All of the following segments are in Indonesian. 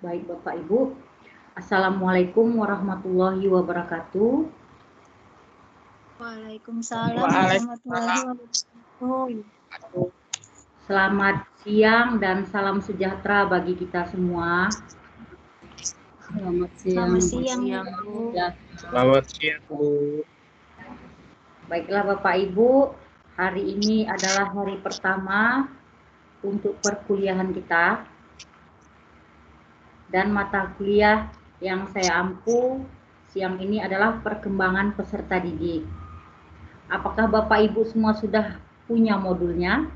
Baik Bapak Ibu, Assalamualaikum warahmatullahi wabarakatuh. Waalaikumsalam warahmatullahi wabarakatuh. Selamat siang dan salam sejahtera bagi kita semua. Selamat siang, Bu. Selamat siang, Bu. Baiklah Bapak Ibu, hari ini adalah hari pertama untuk perkuliahan kita. Dan mata kuliah yang saya ampu siang ini adalah perkembangan peserta didik. Apakah Bapak Ibu semua sudah punya modulnya?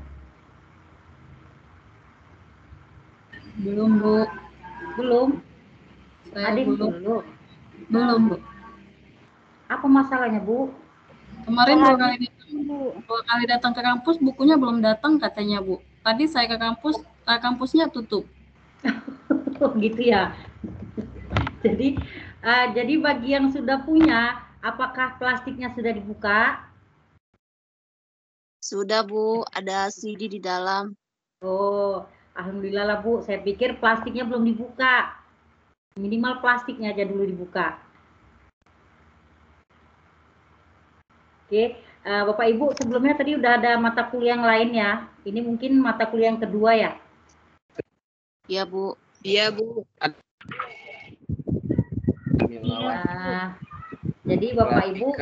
Belum, Bu. Belum? Saya Ada yang belum. belum? Bu. Apa masalahnya, Bu? Kemarin dua kali datang ke kampus, bukunya belum datang katanya, Bu. Tadi saya ke kampusnya tutup. Oh, gitu ya. Jadi bagi yang sudah punya, apakah plastiknya sudah dibuka? Sudah, Bu. Ada CD di dalam. Oh, alhamdulillah lah, Bu. Saya pikir plastiknya belum dibuka. Minimal plastiknya aja dulu dibuka. Oke, Bapak Ibu, sebelumnya tadi udah ada mata kuliah yang lain ya. Ini mungkin mata kuliah yang kedua ya? Iya, Bu. Iya, Bu. Jadi Bapak Ibu,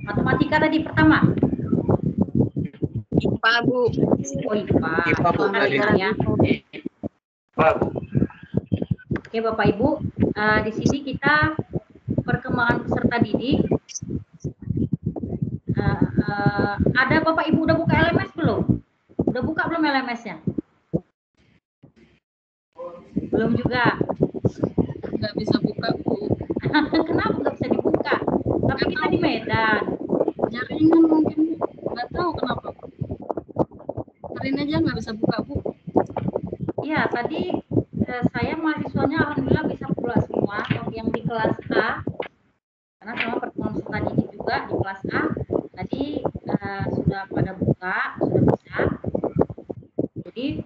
matematika tadi pertama? IPA, Bu. Oh, IPA. IPA, Bu. Ya. IPA, Bu. Oke, Bapak Ibu, di sini kita perkembangan peserta didik. Ada Bapak Ibu udah buka LMS belum? Udah buka belum LMS-nya? Belum juga. Nggak bisa buka, Bu. Kenapa nggak bisa dibuka? Tapi kita di Medan. Jaringan mungkin, Bu. Nggak tahu kenapa. Hari ini aja nggak bisa buka, Bu. Iya, tadi saya mahasiswanya alhamdulillah bisa pula semua. Yang di kelas A, karena sama pertemuan peserta didik juga di kelas A, tadi sudah pada buka, sudah bisa. Jadi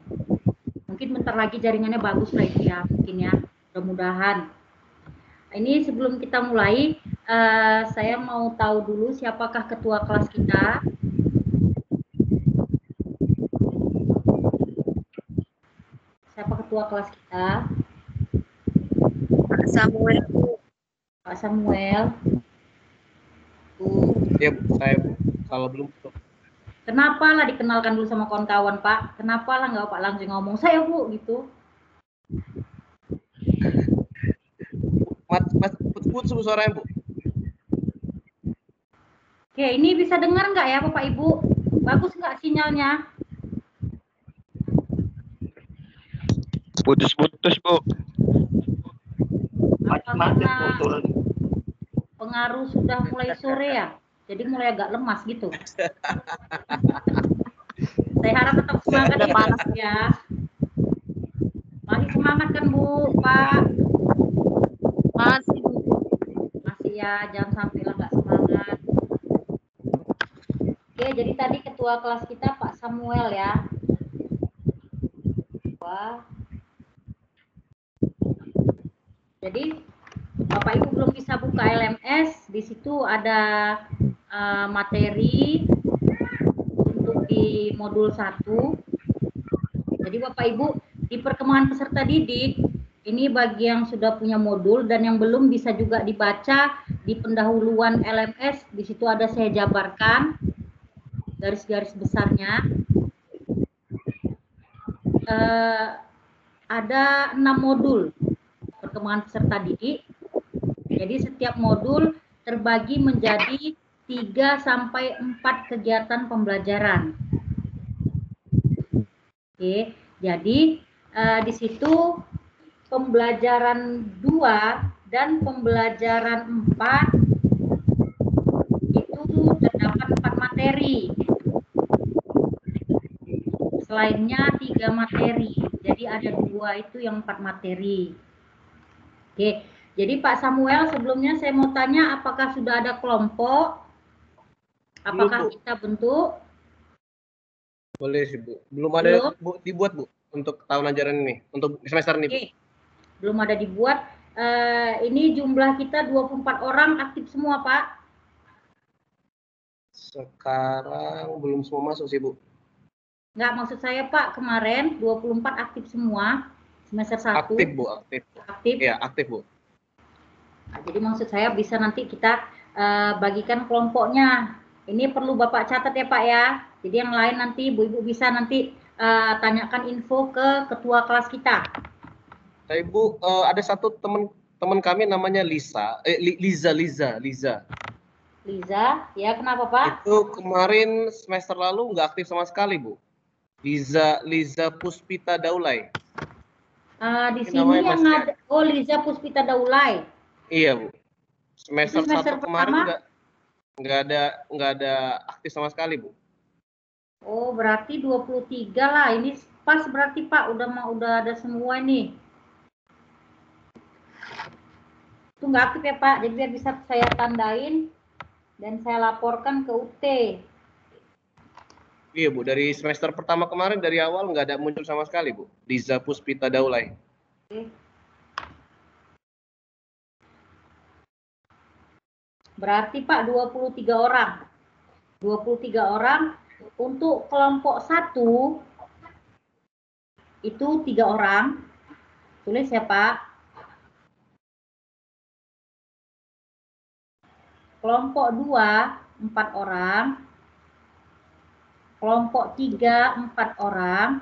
mungkin bentar lagi jaringannya bagus lah itu ya, mungkin ya, mudah-mudahan. Ini sebelum kita mulai, saya mau tahu dulu siapakah ketua kelas kita. Siapa ketua kelas kita? Pak Samuel, Bu. Pak Samuel. Bu. Iya, Bu. Saya, Bu. Kalau belum, Bu. Kenapa lah dikenalkan dulu sama kawan-kawan, Pak? Kenapa lah nggak Pak langsung ngomong, saya, Bu, gitu? Mas, putus suaranya, Bu. Oke, ini bisa dengar nggak ya, Bapak Ibu? Bagus nggak sinyalnya? Putus-putus, Bu. Apa karena pengaruh sudah mulai sore ya? Jadi mulai agak lemas gitu. Saya harap tetap semangat ya, panas ya. Masih semangat kan, Bu, Pak? Masih, Bu. Masih ya, jangan sampai lah nggak semangat. Oke, jadi tadi ketua kelas kita Pak Samuel ya. Wah. Jadi Bapak Ibu belum bisa buka LMS, di situ ada materi untuk di modul 1. Jadi Bapak Ibu di perkembangan peserta didik, ini bagi yang sudah punya modul dan yang belum bisa juga dibaca di pendahuluan LMS, di situ ada saya jabarkan garis-garis besarnya. Ada 6 modul perkembangan peserta didik. Jadi setiap modul terbagi menjadi 3 sampai 4 kegiatan pembelajaran. Oke, jadi di situ pembelajaran 2 dan pembelajaran 4 itu terdapat 4 materi. Selainnya 3 materi. Jadi ada 2 itu yang 4 materi. Oke, jadi Pak Samuel sebelumnya saya mau tanya apakah sudah ada kelompok? Apakah Belum, Bu. kita bentuk? Boleh sih, Bu. Belum ada, Bu, dibuat, Bu. untuk tahun ajaran ini, untuk semester ini, Bu. Oke, belum ada dibuat. Ini jumlah kita 24 orang aktif semua, Pak. Sekarang belum semua masuk sih, Bu. Nggak, maksud saya, Pak, kemarin 24 aktif semua, semester 1. Aktif, Bu, aktif. Aktif. Iya, aktif, Bu. Nah, jadi maksud saya bisa nanti kita bagikan kelompoknya. Ini perlu Bapak catat ya, Pak ya. Jadi yang lain nanti Bu Ibu bisa nanti tanyakan info ke ketua kelas kita. Ibu, ada satu teman kami namanya Liza, Liza. Liza, ya kenapa Pak? Itu kemarin semester lalu nggak aktif sama sekali, Bu. Liza Puspita Daulay. Di Ini sini namanya yang masih ada, oh Liza Puspita Daulay. Iya, Bu. Semester semester 1 kemarin pertama? nggak ada aktif sama sekali, Bu. Oh, berarti 23 lah. Ini pas berarti Pak, udah ada semua ini. Itu nggak aktif ya Pak, jadi biar bisa saya tandain dan saya laporkan ke UT. Iya, Bu. Dari semester pertama kemarin dari awal nggak ada muncul sama sekali, Bu. Liza Puspita Daulay. Oke. Berarti Pak 23 orang. 23 orang untuk kelompok 1 itu 3 orang. Tulis ya Pak. Kelompok 2 4 orang. Kelompok 3 4 orang.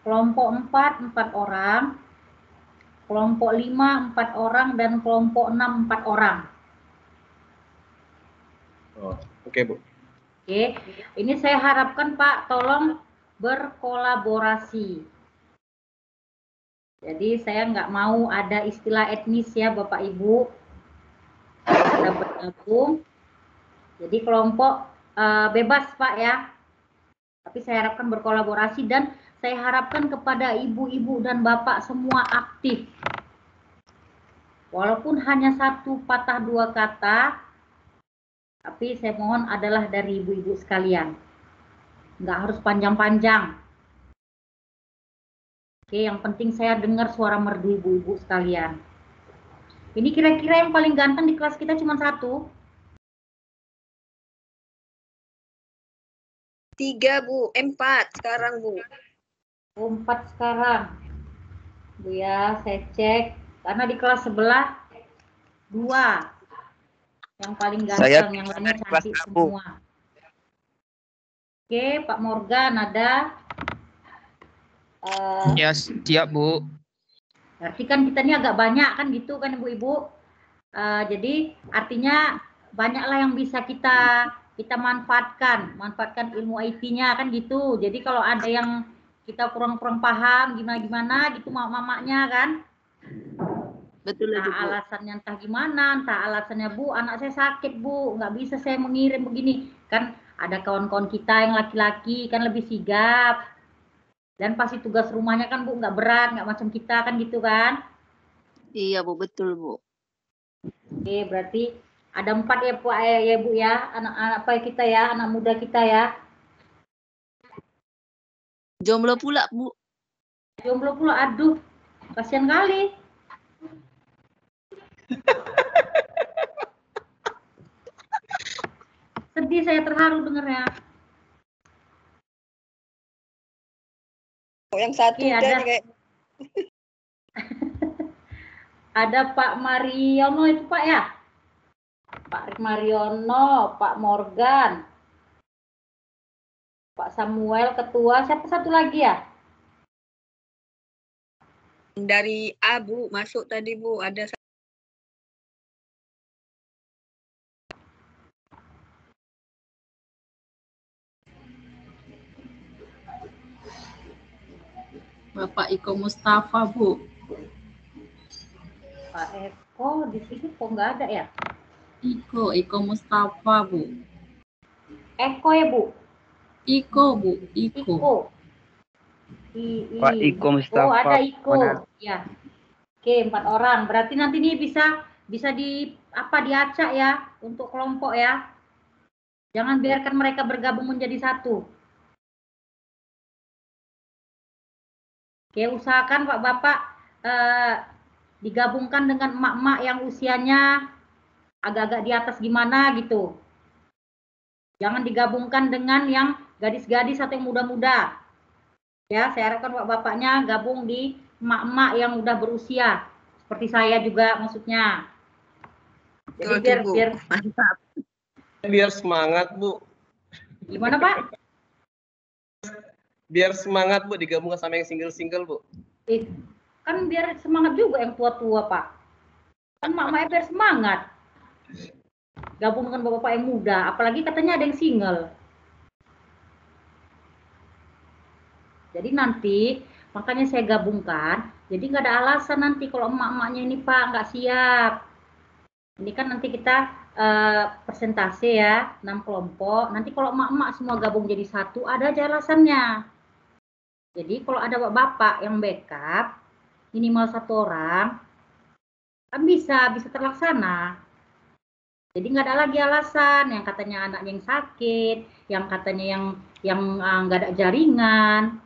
Kelompok 4 4 orang. Kelompok 5 4 orang dan kelompok 6 4 orang. Oh, oke, Bu. Oke, ini saya harapkan Pak tolong berkolaborasi. Jadi saya nggak mau ada istilah etnis ya Bapak Ibu. Ada bergabung. Jadi kelompok bebas Pak ya. Tapi saya harapkan berkolaborasi dan saya harapkan kepada ibu-ibu dan bapak semua aktif. Walaupun hanya satu patah dua kata, tapi saya mohon adalah dari ibu-ibu sekalian. Nggak harus panjang-panjang. Oke, yang penting saya dengar suara merdu ibu-ibu sekalian. Ini kira-kira yang paling ganteng di kelas kita cuma 1. 3, Bu. 4 sekarang, Bu. 4 sekarang. Bu ya, saya cek. Karena di kelas sebelah 2. Yang paling ganteng, yang lainnya cantik semua. Oke, Pak Morgan ada. Ya, siap, Bu. Berarti kan kita ini agak banyak kan gitu kan Ibu-Ibu. Jadi artinya banyaklah yang bisa kita manfaatkan ilmu IT-nya kan gitu. Jadi kalau ada yang kita kurang paham gimana gitu mamanya kan. Betul Nah, Bu. alasannya entah gimana, entah alasannya Bu, anak saya sakit Bu, nggak bisa saya mengirim begini. Kan ada kawan-kawan kita yang laki-laki kan lebih sigap. Dan pasti tugas rumahnya kan Bu nggak berat, nggak macam kita kan gitu kan. Iya Bu, betul Bu. Oke, berarti ada 4 ya Bu ya Bu ya, anak-anak apa kita ya, anak muda kita ya. Jomblo pula Bu. Jomblo pula, aduh, kasihan kali. Sedih saya, terharu dengarnya. Yang satu Oke, udah ada. nih kayak Ada Pak Mariono itu Pak ya? Pak Mariono, Pak Morgan, Pak Samuel ketua, siapa satu lagi ya? dari A, Bu. Masuk tadi, Bu. Ada Bapak Iko Mustafa, Bu. Pak Eko di sini kok nggak ada ya? Iko Mustafa, Bu. Eko ya Bu? Iko, Bu. Iko. Pak Iko Mustafa. Oh, ada Iko. Benar. Ya. Oke, 4 orang. Berarti nanti ini bisa diacak ya untuk kelompok ya. Jangan biarkan mereka bergabung menjadi satu. Oke, usahakan Pak Bapak digabungkan dengan emak-emak yang usianya agak-agak di atas gimana gitu. Jangan digabungkan dengan yang gadis-gadis atau yang muda-muda. Ya, saya harapkan Pak Bapaknya gabung di emak-emak yang udah berusia. Seperti saya juga maksudnya. Jadi Betul tuh, Bu. biar Mantap. Biar semangat, Bu. gimana Pak? Biar semangat, Bu, digabungkan sama yang single-single, Bu. Kan biar semangat juga yang tua-tua, Pak. Kan mak-maknya biar semangat. Gabung dengan bapak-bapak yang muda, apalagi katanya ada yang single. Jadi nanti, makanya saya gabungkan, jadi nggak ada alasan nanti kalau emak-emaknya ini Pak nggak siap. Ini kan nanti kita persentase ya, 6 kelompok. Nanti kalau emak-emak semua gabung jadi satu, ada aja alasannya. Jadi kalau ada bapak-bapak yang backup, minimal 1 orang, kan bisa terlaksana. Jadi nggak ada lagi alasan yang katanya anaknya yang sakit, yang katanya yang nggak ada jaringan,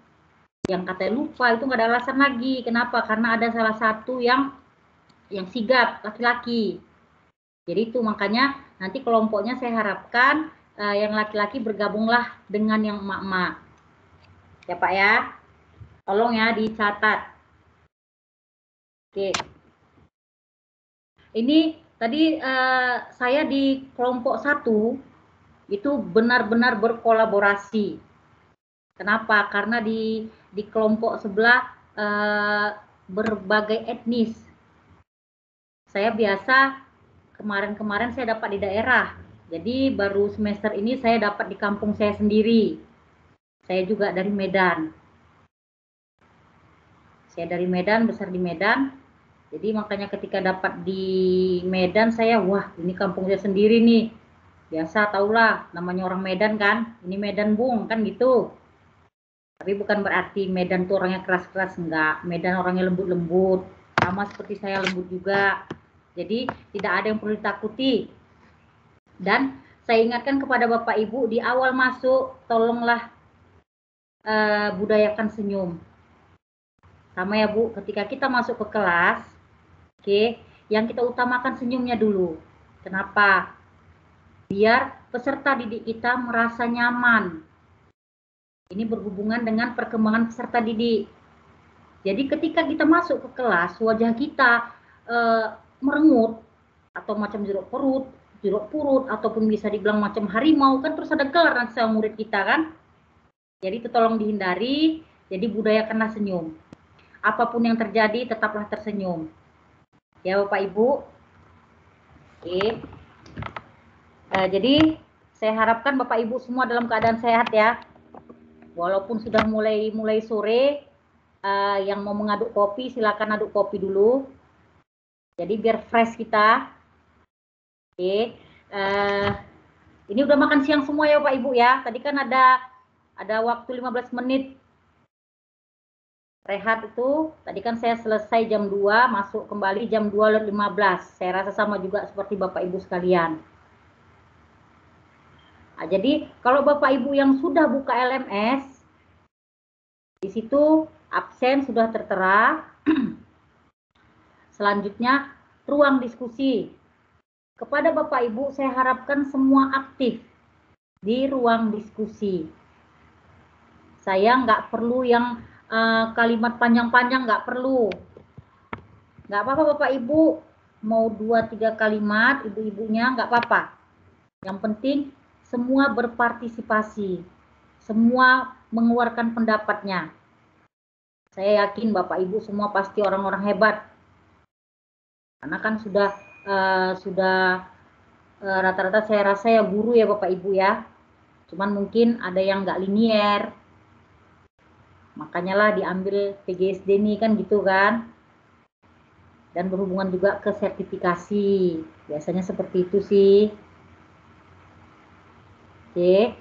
yang katanya lupa, itu nggak ada alasan lagi. Kenapa? Karena ada salah satu yang sigap, laki-laki. Jadi itu makanya nanti kelompoknya saya harapkan yang laki-laki bergabunglah dengan yang emak-emak. Ya Pak ya, tolong ya dicatat. Oke. Ini tadi saya di kelompok 1 itu benar-benar berkolaborasi. Kenapa? Karena di kelompok sebelah berbagai etnis. Saya biasa kemarin-kemarin saya dapat di daerah. Jadi baru semester ini saya dapat di kampung saya sendiri. Saya juga dari Medan. Saya dari Medan, besar di Medan. Jadi makanya ketika dapat di Medan saya, wah ini kampung saya sendiri nih. Biasa tahulah namanya orang Medan kan, ini Medan Bung kan gitu. Tapi bukan berarti Medan tuh orangnya keras-keras, enggak. Medan orangnya lembut-lembut, sama seperti saya lembut juga. Jadi tidak ada yang perlu ditakuti. Dan saya ingatkan kepada Bapak Ibu di awal masuk, tolonglah budayakan senyum. Sama ya Bu, ketika kita masuk ke kelas, oke, yang kita utamakan senyumnya dulu. Kenapa? Biar peserta didik kita merasa nyaman. Ini berhubungan dengan perkembangan peserta didik. Jadi ketika kita masuk ke kelas, wajah kita merengut atau macam jeruk purut, ataupun bisa dibilang macam harimau, kan terus ada gelar nanti sama murid kita kan. Jadi itu tolong dihindari, jadi budayakanlah senyum. Apapun yang terjadi, tetaplah tersenyum. Ya Bapak Ibu. Oke. Jadi saya harapkan Bapak Ibu semua dalam keadaan sehat ya. Walaupun sudah mulai sore, yang mau mengaduk kopi silakan aduk kopi dulu. Jadi biar fresh kita. Oke. Ini udah makan siang semua ya Bapak Ibu ya. Tadi kan ada waktu 15 menit rehat itu. Tadi kan saya selesai jam 2, masuk kembali jam 2:15. Saya rasa sama juga seperti Bapak Ibu sekalian. Nah, jadi kalau Bapak Ibu yang sudah buka LMS, di situ absen sudah tertera. Selanjutnya ruang diskusi. Kepada Bapak Ibu saya harapkan semua aktif di ruang diskusi. Saya nggak perlu yang kalimat panjang-panjang, nggak perlu. Nggak apa-apa Bapak Ibu, mau 2-3 kalimat ibu-ibunya nggak apa-apa. Yang penting semua berpartisipasi, semua mengeluarkan pendapatnya. Saya yakin Bapak Ibu semua pasti orang-orang hebat. Karena kan sudah rata-rata saya rasa ya guru ya Bapak Ibu ya. Cuman mungkin ada yang nggak linier. Makanya lah diambil PGSD nih kan gitu kan. Dan berhubungan juga ke sertifikasi. Biasanya seperti itu sih. Oke.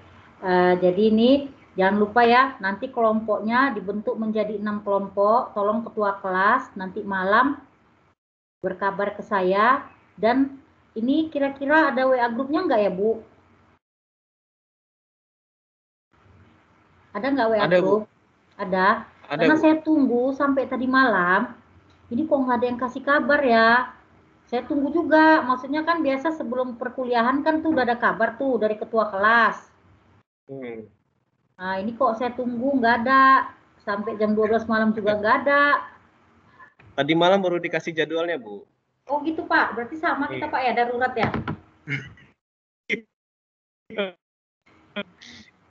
Jadi ini jangan lupa ya, nanti kelompoknya dibentuk menjadi 6 kelompok. Tolong ketua kelas nanti malam berkabar ke saya. Dan ini kira-kira ada WA grupnya nggak ya Bu? Ada nggak WA Ada, group? Bu. Ada. Ada, Karena Bu. saya tunggu sampai tadi malam, ini kok nggak ada yang kasih kabar ya. Saya tunggu juga, maksudnya kan biasa sebelum perkuliahan kan tuh udah ada kabar tuh dari ketua kelas. Hmm. Nah ini kok saya tunggu nggak ada, sampai jam 12 malam juga nggak ada. Tadi malam baru dikasih jadwalnya, Bu. Oh gitu Pak, berarti sama kita Iya. Pak ya, darurat ya?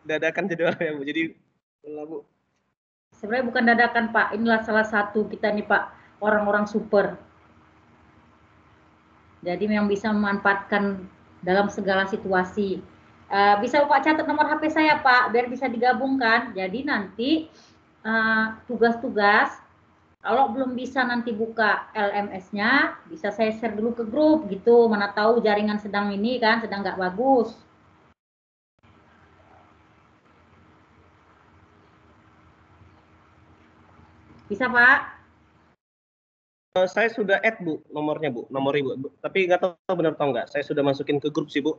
Dadakan jadwalnya, Bu. Jadi, Bu. Sebenarnya bukan dadakan Pak, inilah salah satu kita nih Pak, orang-orang super. Jadi memang bisa memanfaatkan dalam segala situasi. Bisa Bapak catat nomor HP saya Pak, biar bisa digabungkan. Jadi nanti tugas-tugas, kalau belum bisa nanti buka LMS-nya, bisa saya share dulu ke grup gitu. Mana tahu jaringan sedang ini kan, sedang nggak bagus. Bisa Pak? Saya sudah add, Bu, nomornya, Bu. Nomor Ibu. Tapi nggak tahu benar atau nggak. Saya sudah masukin ke grup sih, Bu.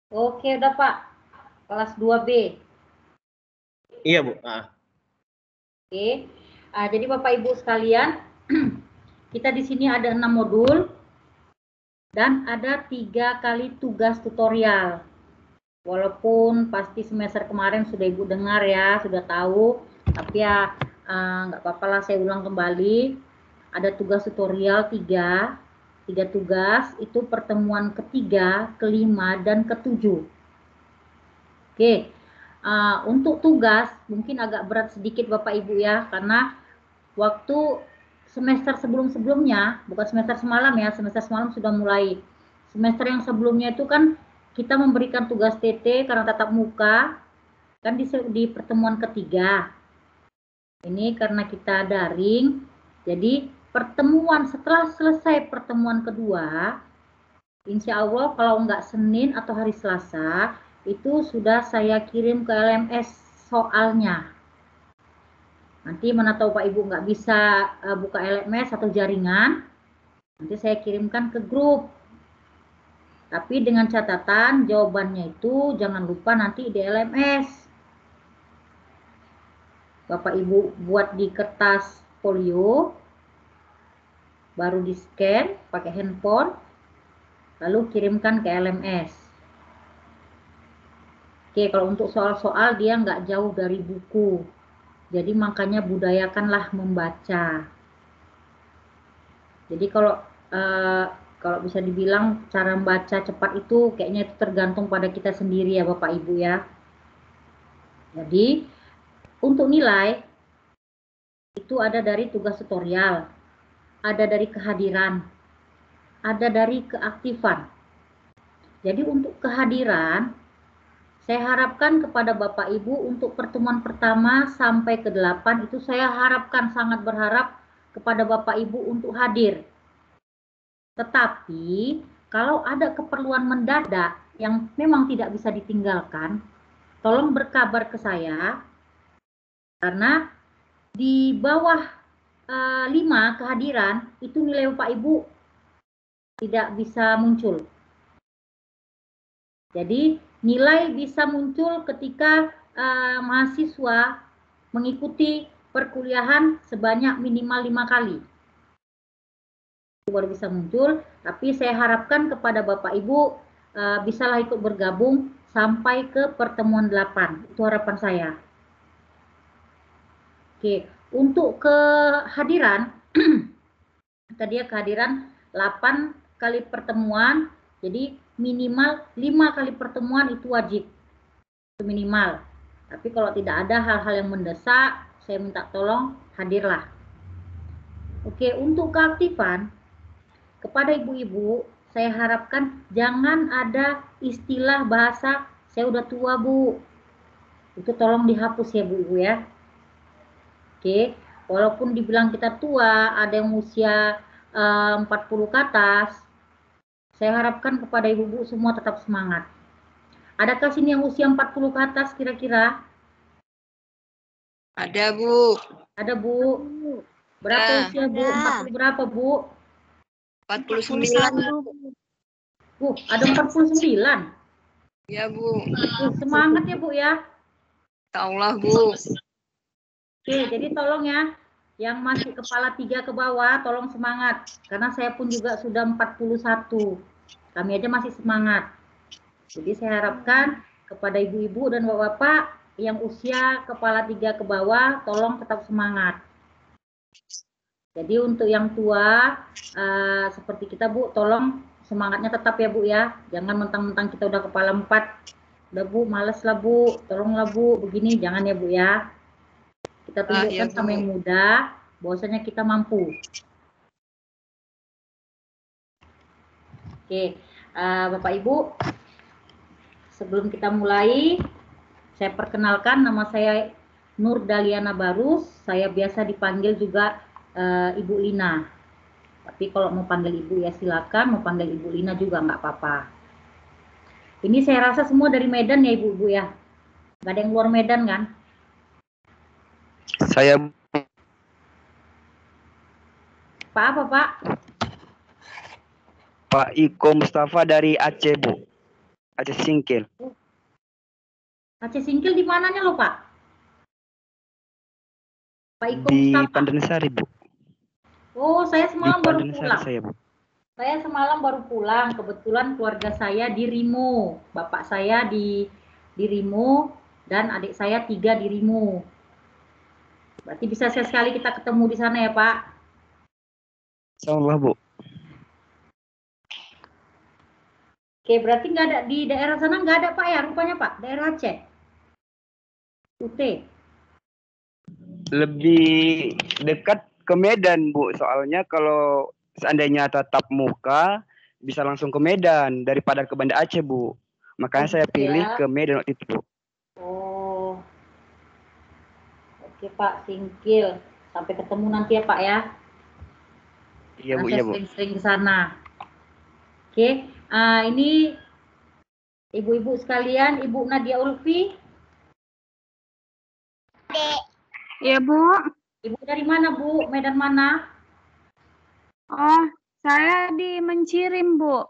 Oke udah Pak, kelas 2B. Iya, Bu. Oke, jadi Bapak Ibu sekalian, kita di sini ada 6 modul dan ada 3 kali tugas tutorial. Walaupun pasti semester kemarin sudah Ibu dengar ya, sudah tahu, tapi ya nggak apa-apa lah, saya ulang kembali. Ada tugas tutorial 3 tugas, itu pertemuan ketiga, kelima, dan ketujuh. Oke. Untuk tugas mungkin agak berat sedikit Bapak Ibu ya, karena waktu semester sebelum-sebelumnya, bukan semester semalam ya, semester semalam sudah mulai. Semester yang sebelumnya itu kan kita memberikan tugas TT karena tatap muka, kan di pertemuan ketiga. Ini karena kita daring, jadi pertemuan setelah selesai pertemuan kedua, insya Allah kalau nggak Senin atau hari Selasa, itu sudah saya kirim ke LMS soalnya. Nanti mana tahu Pak Ibu nggak bisa buka LMS atau jaringan, nanti saya kirimkan ke grup. Tapi dengan catatan jawabannya itu jangan lupa nanti di LMS. Bapak Ibu buat di kertas folio, baru di scan pakai handphone, lalu kirimkan ke LMS. Oke, kalau untuk soal-soal dia nggak jauh dari buku. Jadi makanya budayakanlah membaca. Jadi kalau bisa dibilang cara membaca cepat itu kayaknya itu tergantung pada kita sendiri ya Bapak Ibu ya. Jadi untuk nilai itu ada dari tugas tutorial, ada dari kehadiran, ada dari keaktifan. Jadi untuk kehadiran saya harapkan kepada Bapak Ibu untuk pertemuan pertama sampai ke 8 itu saya harapkan, sangat berharap kepada Bapak Ibu untuk hadir. Tetapi kalau ada keperluan mendadak yang memang tidak bisa ditinggalkan, tolong berkabar ke saya, karena di bawah 5 kehadiran itu nilai Bapak Ibu tidak bisa muncul. Jadi nilai bisa muncul ketika mahasiswa mengikuti perkuliahan sebanyak minimal 5 kali. Itu baru bisa muncul, tapi saya harapkan kepada Bapak Ibu bisalah ikut bergabung sampai ke pertemuan 8. Itu harapan saya. Oke, untuk kehadiran tadi ya, kehadiran 8 kali pertemuan, jadi minimal 5 kali pertemuan itu wajib, itu minimal. Tapi kalau tidak ada hal-hal yang mendesak, saya minta tolong hadirlah. Oke, untuk keaktifan kepada ibu-ibu saya harapkan jangan ada istilah bahasa saya udah tua Bu, itu tolong dihapus ya Bu Ibu ya. Oke, walaupun dibilang kita tua, ada yang usia 40 ke atas, saya harapkan kepada ibu-ibu semua tetap semangat. Adakah sini yang usia 40 ke atas kira-kira? Ada Bu. Ada Bu. Berapa usia Bu? 40 berapa Bu? 49. Bu, ada 49. Ya Bu. Semangat ya Bu ya. Insya Allah Bu. Oke, jadi tolong ya, yang masih kepala 3 ke bawah, tolong semangat. Karena saya pun juga sudah 41. Kami aja masih semangat. Jadi saya harapkan kepada ibu-ibu dan bapak-bapak yang usia kepala 3 ke bawah, tolong tetap semangat. Jadi untuk yang tua, seperti kita Bu, tolong semangatnya tetap ya Bu ya. Jangan mentang-mentang kita udah kepala 4, udah Bu, males lah Bu, tolonglah Bu, begini, jangan ya Bu ya. Kita tunjukkan sama yang muda, bahwasanya kita mampu. Oke, Bapak Ibu, sebelum kita mulai, saya perkenalkan nama saya Nur Daliana Barus, saya biasa dipanggil juga Ibu Lina. Tapi kalau mau panggil Ibu ya silakan, mau panggil Ibu Lina juga nggak apa-apa. Ini saya rasa semua dari Medan ya Ibu-Ibu ya? Nggak ada yang luar Medan kan? Saya Pak apa Pak? Pak Iko Mustafa dari Aceh, Bu. Aceh Singkil. Aceh Singkil di mananya loh Pak? Pak Iko Di Mustafa. Pandansari, Bu. Oh, saya Di semalam baru Pandansari pulang. saya, Bu. Saya semalam baru pulang. Kebetulan keluarga saya di Rimo. Bapak saya di Rimo dan adik saya 3 di Rimo. Berarti bisa sekali kita ketemu di sana ya Pak? Insyaallah, Bu. Oke, berarti nggak ada di daerah sana, nggak ada Pak ya rupanya Pak? Daerah Aceh? UT? Lebih dekat ke Medan, Bu. Soalnya kalau seandainya tatap muka bisa langsung ke Medan daripada ke Banda Aceh, Bu. Makanya saya pilih ya. ke Medan waktu itu, Bu. Oh. Oke Pak, Singkil. Sampai ketemu nanti ya Pak ya. Iya, Bu, Karena iya, saya Bu. sering-sering ke sana. Oke, ini ibu-ibu sekalian, Ibu Nadia Ulfi. Ya, Bu. Ibu dari mana, Bu? Medan mana? Oh, saya di Mencirim, Bu.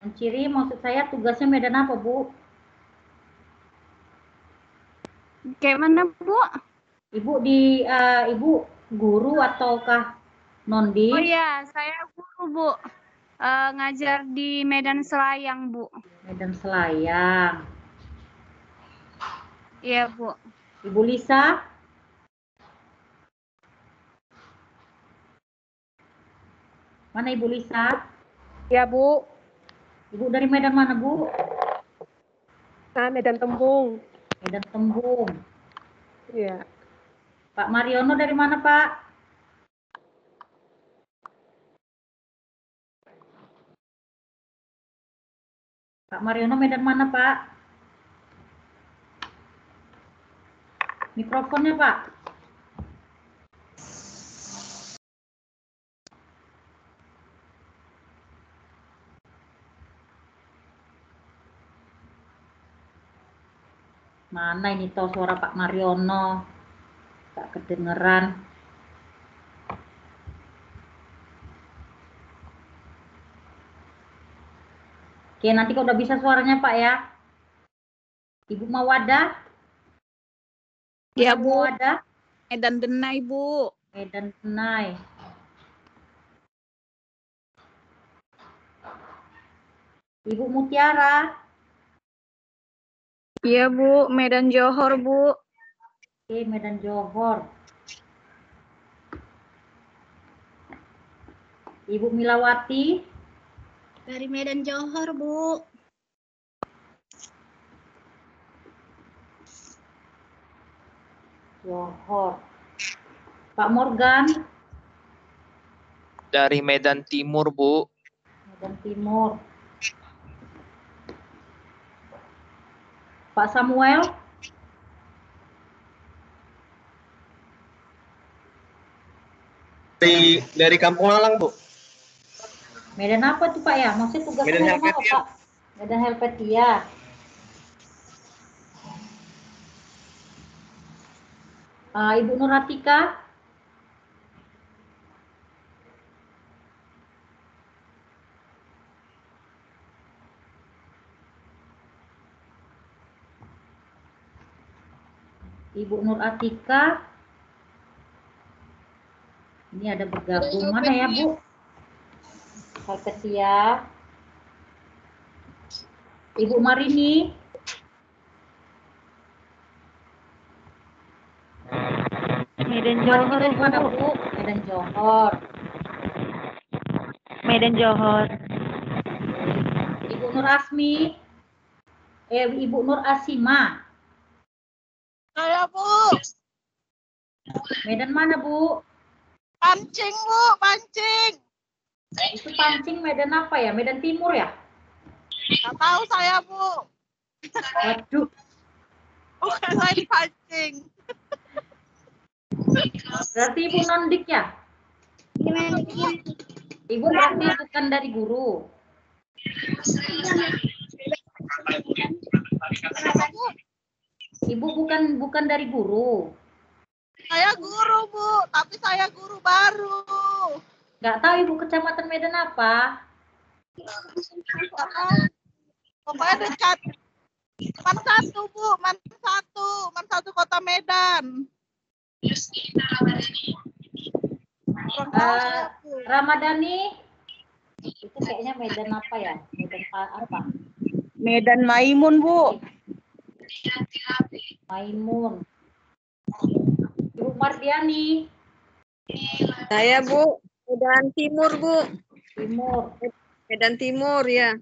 Menciri, maksud saya tugasnya Medan apa, Bu? Kayak mana, Bu? Ibu Ibu guru ataukah nondi? Oh iya, saya guru, Bu. Ngajar di Medan Selayang, Bu. Medan Selayang. Iya, Bu. Ibu Lisa? Mana Ibu Lisa? Ya, Bu. Ibu dari Medan mana, Bu? Nah, Medan Tembung. Medan Tembung. Iya. Pak Mariono dari mana, Pak? Pak Mariono Medan mana, Pak? Mikrofonnya, Pak. Mana ini toh suara Pak Mariono? Tak kedengeran. Oke, nanti kalau udah bisa suaranya Pak ya. Ibu Mawada? Ya, Ibu Bu. Mawada? Medan Denai, Bu. Medan Denai. Ibu Mutiara? Iya, Bu. Medan Johor, Bu. Oke, Medan Johor. Ibu Milawati? Dari Medan Johor, Bu. Johor. Pak Morgan? Dari Medan Timur, Bu. Medan Timur. Pak Samuel? Dari Kampung Alang, Bu. Medan apa tuh Pak ya? Maksudnya tugasnya Medan Medan apa Helvetia. Pak? Medan Helvetia. Ibu Nuratika? Ibu Nur Atika, Ini ada bergabung. Mana ya, Bu? Saya Ketia. Ibu Marini. Medan Johor, Dari mana, Bu? Medan Johor. Medan Johor. Ibu Nur Asmi. Ibu Nur Asima. Saya, Bu. Medan mana, Bu? Pancing, Bu. Pancing. Itu Pancing Medan apa ya? Medan Timur ya? Nggak tahu saya, Bu. Waduh. Bukan saya di Pancing. Berarti Ibu Nondik ya? Ibu berarti bukan dari guru. Ibu bukan dari guru. Saya guru, Bu. Tapi saya guru baru. Nggak tahu Ibu kecamatan Medan apa? Pokoknya dekat. Man 1, Bu. Man 1 Kota Medan. Ramadhani. Itu kayaknya Medan apa ya? Medan apa? Medan Maimun, Bu. Maimun. Ibu Mardiani. Saya, Bu. Medan Timur, Bu. Timur. Medan Timur, ya.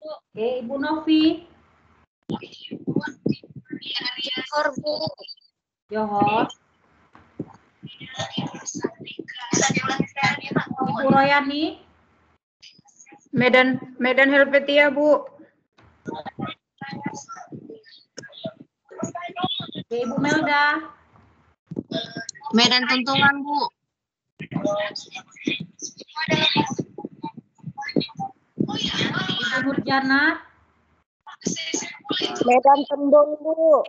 Oke, Ibu Novi. Johor, Bu. Johor. Ibu Royani. Medan Helvetia, Bu. Oke, Ibu Melda. Medan Tuntungan, Bu. Ibu Nurjana. Medan Tembung, Bu.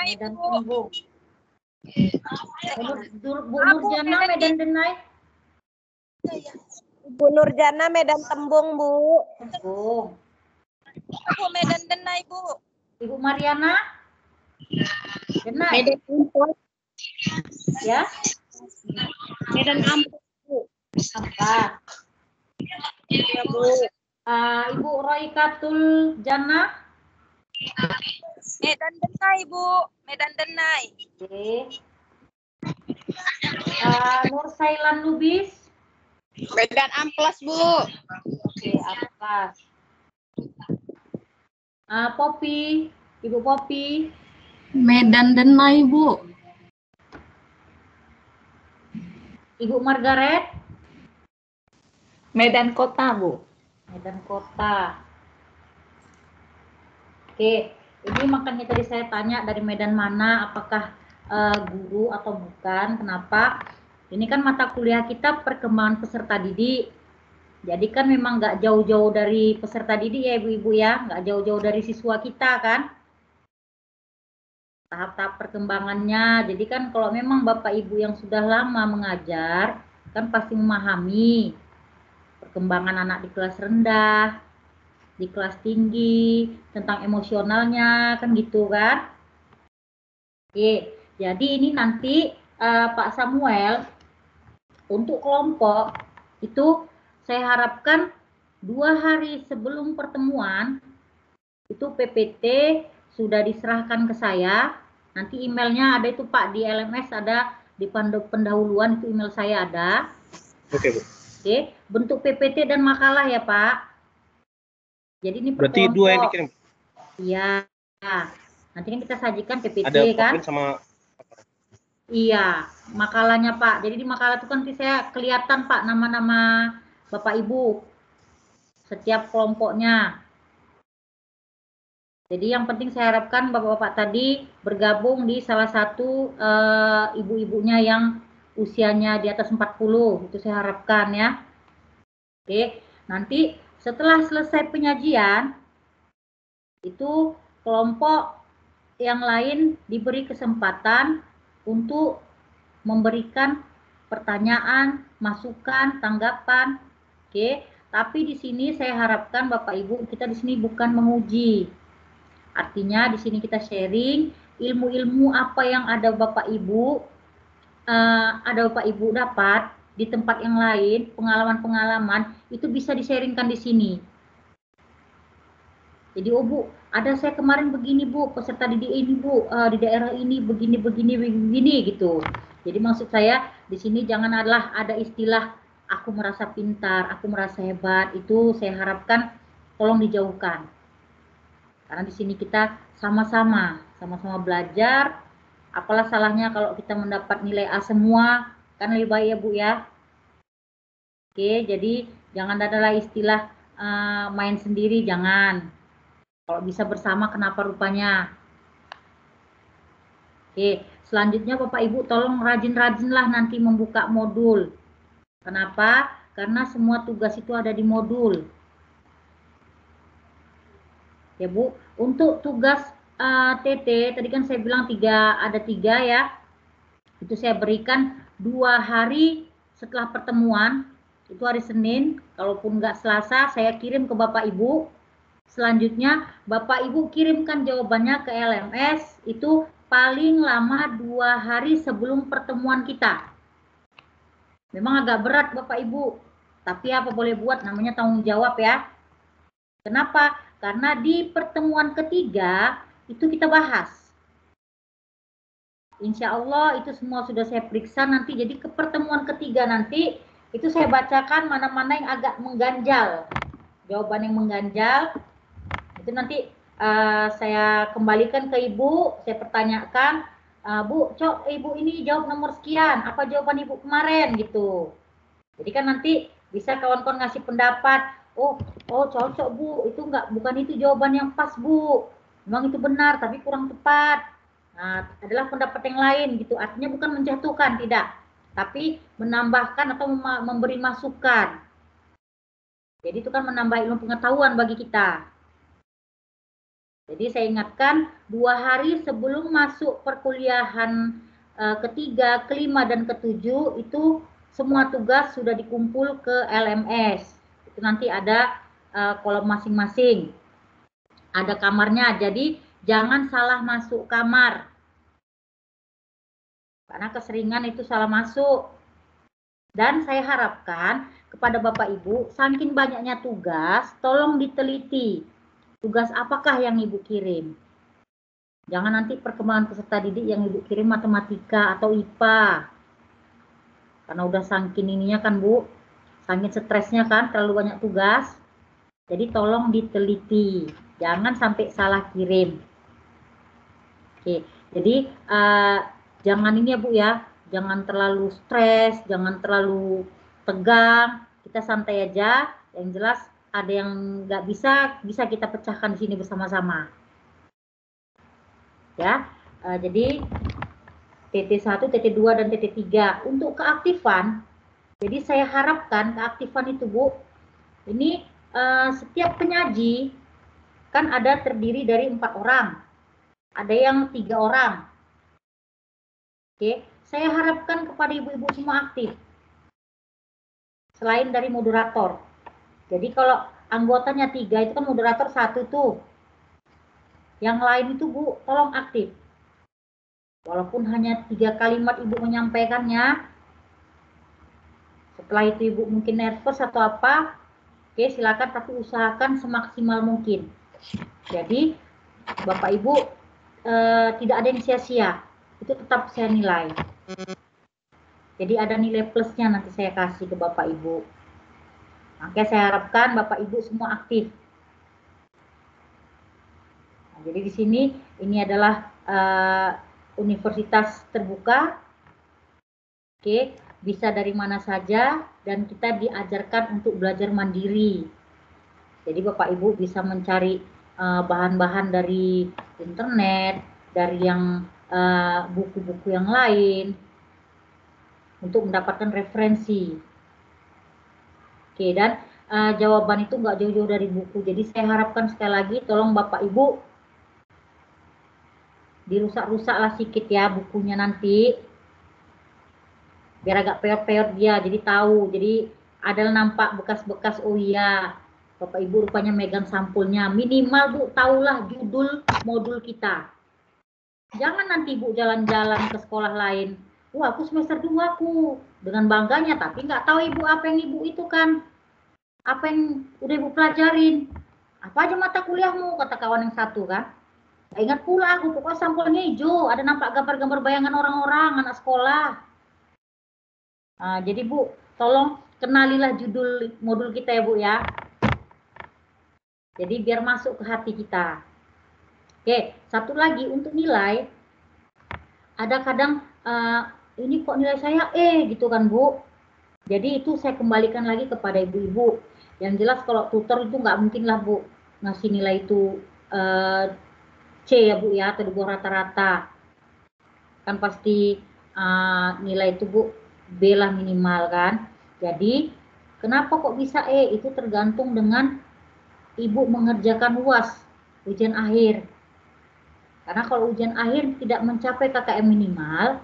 Medan Tembung. Bu Nurjana Medan Denai. Ibu Nurjana Medan Tembung, Bu. Tembung. Bu, Medan Denai, Bu. Ibu Mariana. Denai. Medan Amplas. Ya. Medan Amplas, Bu. Apa? Ya, Bu. Ibu Roikatul Jana. Medan Denai, Bu. Medan Denai. Oke. Nur Sailan Lubis. Medan Amplas, Bu. Oke, Amplas. Popi, Ibu Popi. Medan Denai, Bu. Ibu Margaret. Medan Kota, Bu. Medan Kota. Oke, ini makanya tadi saya tanya dari Medan mana, apakah guru atau bukan, kenapa? Ini kan mata kuliah kita perkembangan peserta didik. Jadi kan memang nggak jauh-jauh dari peserta didik ya Ibu-Ibu ya, nggak jauh-jauh dari siswa kita kan. Tahap-tahap perkembangannya, jadi kan kalau memang Bapak Ibu yang sudah lama mengajar, kan pasti memahami perkembangan anak di kelas rendah, di kelas tinggi, tentang emosionalnya, kan gitu kan. Oke, jadi ini nanti Pak Samuel, untuk kelompok, itu saya harapkan 2 hari sebelum pertemuan, itu PPT sudah diserahkan ke saya, nanti emailnya ada itu Pak, di LMS ada, di pendahuluan itu email saya ada. Oke, Bu. Oke, bentuk PPT dan makalah ya Pak. Jadi ini Berarti 2 yang dikirim. Iya. Nanti kan kita sajikan PPT Ada kan. PowerPoint sama Iya, makalahnya Pak. Jadi di makalah itu kan nanti saya kelihatan Pak nama-nama Bapak Ibu setiap kelompoknya. Jadi yang penting saya harapkan Bapak-bapak tadi bergabung di salah satu ibu-ibunya yang usianya di atas 40. Itu saya harapkan ya. Oke, nanti setelah selesai penyajian, itu kelompok yang lain diberi kesempatan untuk memberikan pertanyaan, masukan, tanggapan. Oke, tapi di sini saya harapkan Bapak Ibu, kita di sini bukan menguji. Artinya di sini kita sharing ilmu-ilmu apa yang ada Bapak Ibu ada Bapak Ibu dapat di tempat yang lain, pengalaman-pengalaman itu bisa di-sharingkan di sini. Jadi, oh Bu, ada saya kemarin begini Bu, peserta didik ini Bu, di daerah ini begini gitu. Jadi maksud saya di sini jangan ada istilah aku merasa pintar, aku merasa hebat, itu saya harapkan tolong dijauhkan. Karena di sini kita sama-sama belajar. Apalah salahnya kalau kita mendapat nilai A semua, kan lebih baik ya Bu ya. Oke, jadi jangan ada istilah main sendiri, jangan. Kalau bisa bersama, kenapa rupanya? Oke, selanjutnya Bapak Ibu tolong rajin-rajinlah nanti membuka modul. Kenapa? Karena semua tugas itu ada di modul. Ya Bu, untuk tugas TT, tadi kan saya bilang ada tiga ya. Itu saya berikan 2 hari setelah pertemuan, itu hari Senin. Kalaupun nggak Selasa, saya kirim ke Bapak Ibu. Selanjutnya, Bapak Ibu kirimkan jawabannya ke LMS, itu paling lama 2 hari sebelum pertemuan kita. Memang agak berat Bapak Ibu, tapi apa boleh buat, namanya tanggung jawab ya. Kenapa? Karena di pertemuan ketiga, itu kita bahas. Insya Allah itu semua sudah saya periksa nanti, jadi ke pertemuan ketiga nanti, itu saya bacakan mana-mana yang agak mengganjal. Jawaban yang mengganjal, itu nanti saya kembalikan ke Ibu, saya pertanyakan, Bu, Ibu ini jawab nomor sekian, apa jawaban Ibu kemarin gitu. Jadi kan nanti bisa kawan-kawan ngasih pendapat, oh cocok Bu, itu bukan itu jawaban yang pas Bu, memang itu benar tapi kurang tepat. Nah, adalah pendapat yang lain gitu, artinya bukan menjatuhkan, tidak, tapi menambahkan atau memberi masukan. Jadi itu kan menambah ilmu pengetahuan bagi kita. Jadi saya ingatkan 2 hari sebelum masuk perkuliahan ketiga, kelima, dan ketujuh itu semua tugas sudah dikumpul ke LMS. Itu nanti ada kolom masing-masing. Ada kamarnya, jadi jangan salah masuk kamar. Karena keseringan itu salah masuk. Dan saya harapkan kepada Bapak Ibu, saking banyaknya tugas, tolong diteliti. Tugas apakah yang Ibu kirim? Jangan nanti perkembangan peserta didik yang Ibu kirim matematika atau IPA. Karena udah saking ininya kan Bu, saking stresnya kan, terlalu banyak tugas. Jadi tolong diteliti, jangan sampai salah kirim. Oke, jadi jangan ini ya Bu ya, jangan terlalu stres, jangan terlalu tegang, kita santai aja. Yang jelas ada yang nggak bisa kita pecahkan di sini bersama-sama. Ya, jadi TT1, TT2, dan TT3 untuk keaktifan. Jadi saya harapkan keaktifan itu Bu, ini setiap penyaji kan ada terdiri dari 4 orang, ada yang 3 orang. Oke, saya harapkan kepada ibu-ibu semua aktif. Selain dari moderator. Jadi kalau anggotanya 3 itu kan moderator 1 tuh. Yang lain itu Bu, tolong aktif. Walaupun hanya 3 kalimat Ibu menyampaikannya. Setelah itu Ibu mungkin nervous atau apa. Oke, silakan, tapi usahakan semaksimal mungkin. Jadi Bapak Ibu tidak ada yang sia-sia. Itu tetap saya nilai. Jadi ada nilai plusnya nanti saya kasih ke Bapak Ibu. Oke, saya harapkan Bapak Ibu semua aktif. Nah, jadi di sini ini adalah universitas terbuka. Oke, bisa dari mana saja dan kita diajarkan untuk belajar mandiri. Jadi Bapak Ibu bisa mencari bahan-bahan dari internet, dari yang buku-buku yang lain untuk mendapatkan referensi. Oke, dan jawaban itu nggak jauh-jauh dari buku. Jadi saya harapkan sekali lagi tolong Bapak Ibu dirusak-rusaklah sedikit ya bukunya nanti. Biar agak peot-peot dia, jadi tahu. Jadi ada nampak bekas-bekas, oh iya, Bapak Ibu rupanya megang sampulnya. Minimal Bu tahulah judul modul kita. Jangan nanti Bu jalan-jalan ke sekolah lain. wah aku semester 2 aku, dengan bangganya, tapi nggak tahu ibu apa yang ibu itu kan, apa yang udah ibu pelajarin, apa aja mata kuliahmu, kata kawan yang satu kan. Gak ingat pula aku, pokoknya sampulnya hijau, ada nampak gambar-gambar bayangan orang-orang, anak sekolah. Nah, jadi Bu, tolong kenalilah judul modul kita ya Bu ya. Jadi biar masuk ke hati kita. Oke, satu lagi untuk nilai, ada kadang ini kok nilai saya gitu kan Bu. Jadi itu saya kembalikan lagi kepada ibu-ibu. Yang jelas kalau tutor itu nggak mungkin lah Bu ngasih nilai itu C ya Bu ya, atau di bawah rata-rata. Kan pasti nilai itu Bu B lah minimal kan. Jadi kenapa kok bisa Itu tergantung dengan ibu mengerjakan UAS, ujian akhir. Karena kalau ujian akhir tidak mencapai KKM minimal,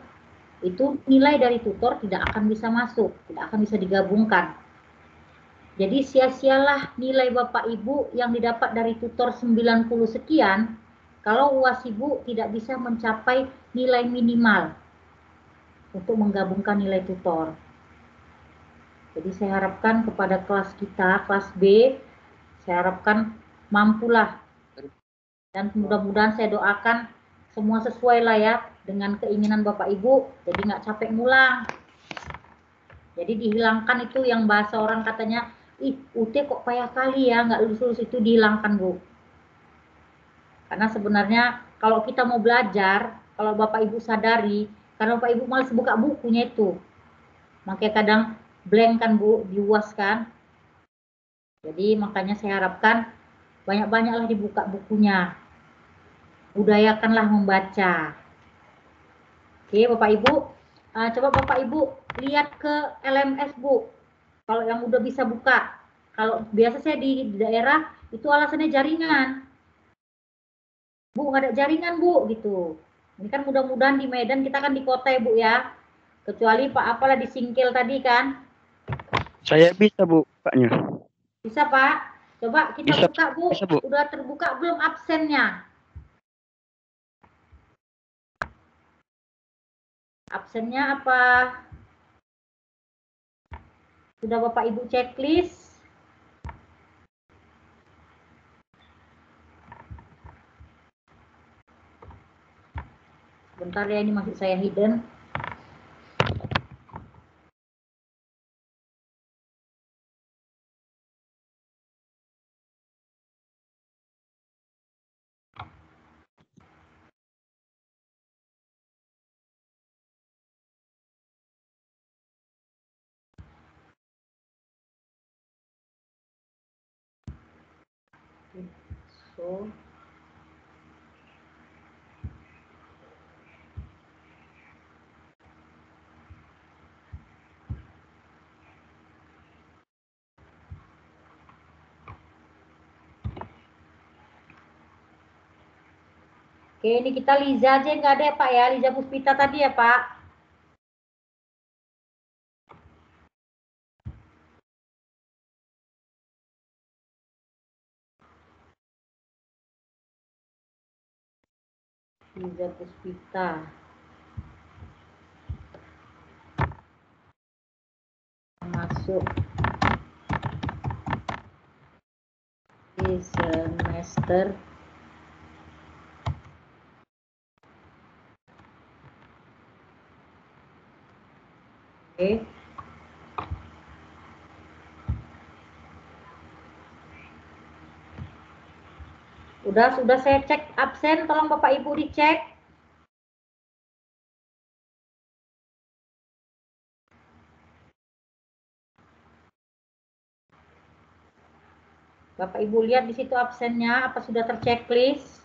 itu nilai dari tutor tidak akan bisa masuk, tidak akan bisa digabungkan. Jadi sia-sialah nilai Bapak Ibu yang didapat dari tutor 90 sekian, kalau UAS Ibu tidak bisa mencapai nilai minimal untuk menggabungkan nilai tutor. Jadi saya harapkan kepada kelas kita, kelas B, saya harapkan mampulah. Dan mudah-mudahan saya doakan semua sesuai lah ya dengan keinginan Bapak Ibu, jadi nggak capek ngulang. Jadi dihilangkan itu yang bahasa orang katanya, UT kok payah kali ya, nggak lulus-lulus, itu dihilangkan Bu. Karena sebenarnya kalau kita mau belajar, kalau Bapak Ibu sadari, karena Bapak Ibu malas buka bukunya itu. Makanya kadang blank kan Bu, di UAS kan. Jadi makanya saya harapkan banyak-banyaklah dibuka bukunya. Budayakanlah membaca. Oke Bapak Ibu, coba Bapak Ibu lihat ke LMS Bu. Kalau yang udah bisa buka. Kalau biasa saya di daerah itu alasannya jaringan. Bu nggak ada jaringan Bu gitu. Ini kan mudah-mudahan di Medan, kita kan di kota ya Bu ya. Kecuali Pak apalah di Singkil tadi kan. Saya bisa Bu, Paknya. Bisa Pak. Coba kita Bisa, buka Bu. bisa, Bu. Udah terbuka belum absennya? Absennya apa? Sudah Bapak Ibu checklist? Bentar ya, ini masih saya hidden. So, oke, ini kita Liza aja nggak ada ya Pak ya, Liza Puspita tadi ya Pak. Liza Puspita. Masuk di semester oke. Sudah saya cek absen, tolong Bapak Ibu dicek. Bapak Ibu lihat di situ absennya, apa sudah terchecklist?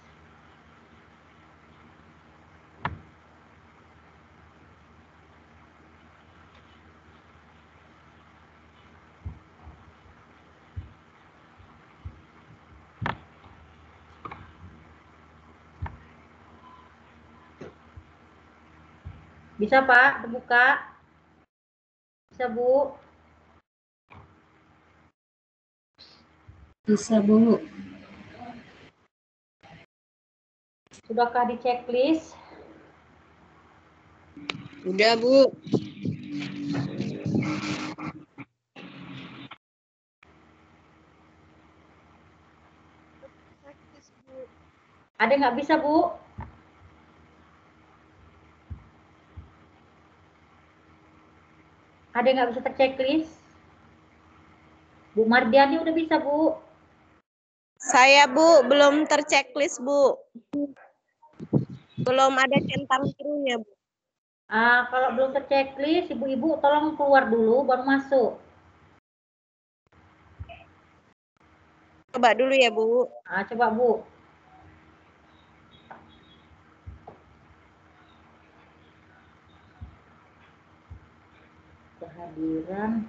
Bisa Pak, terbuka? Bisa Bu? Bisa Bu. Sudahkah di checklist? Udah, Bu. Ada nggak bisa, Bu? Ada nggak bisa terchecklist? Bu Mardiani udah bisa, Bu. Saya, Bu, belum terchecklist, Bu. Belum ada centang birunya, Bu. Kalau belum terchecklist, ibu-ibu tolong keluar dulu baru masuk. Coba dulu ya, Bu. Coba, Bu. Kehadiran.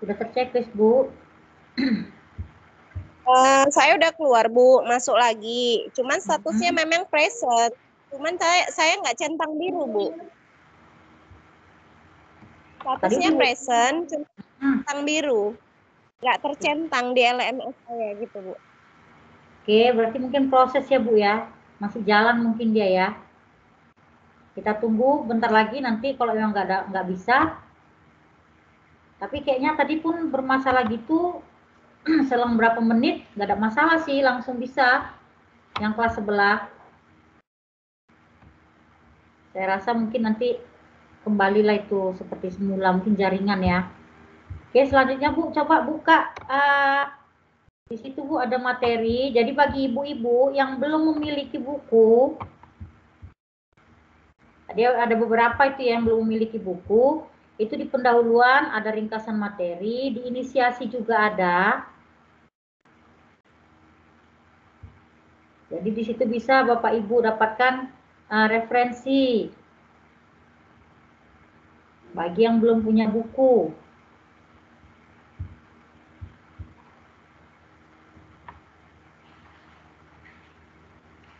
Udah terchecklist, Bu. Saya udah keluar, Bu, masuk lagi. Cuman statusnya memang present. Cuman saya nggak centang biru, Bu. Statusnya present, cuma centang biru. Nggak tercentang di LMS saya gitu, Bu. Oke, berarti mungkin proses ya, Bu ya. Masih jalan mungkin dia ya. Kita tunggu bentar lagi, nanti kalau memang nggak bisa. Tapi kayaknya tadi pun bermasalah gitu. Selang berapa menit nggak ada masalah sih, langsung bisa. Yang kelas sebelah. Saya rasa mungkin nanti kembalilah itu seperti semula, mungkin jaringan ya. Oke, selanjutnya Bu, coba buka. Di situ Bu ada materi. Jadi bagi ibu-ibu yang belum memiliki buku, ada beberapa itu yang belum memiliki buku. Itu di pendahuluan ada ringkasan materi, di inisiasi juga ada. Jadi di situ bisa Bapak Ibu dapatkan referensi bagi yang belum punya buku.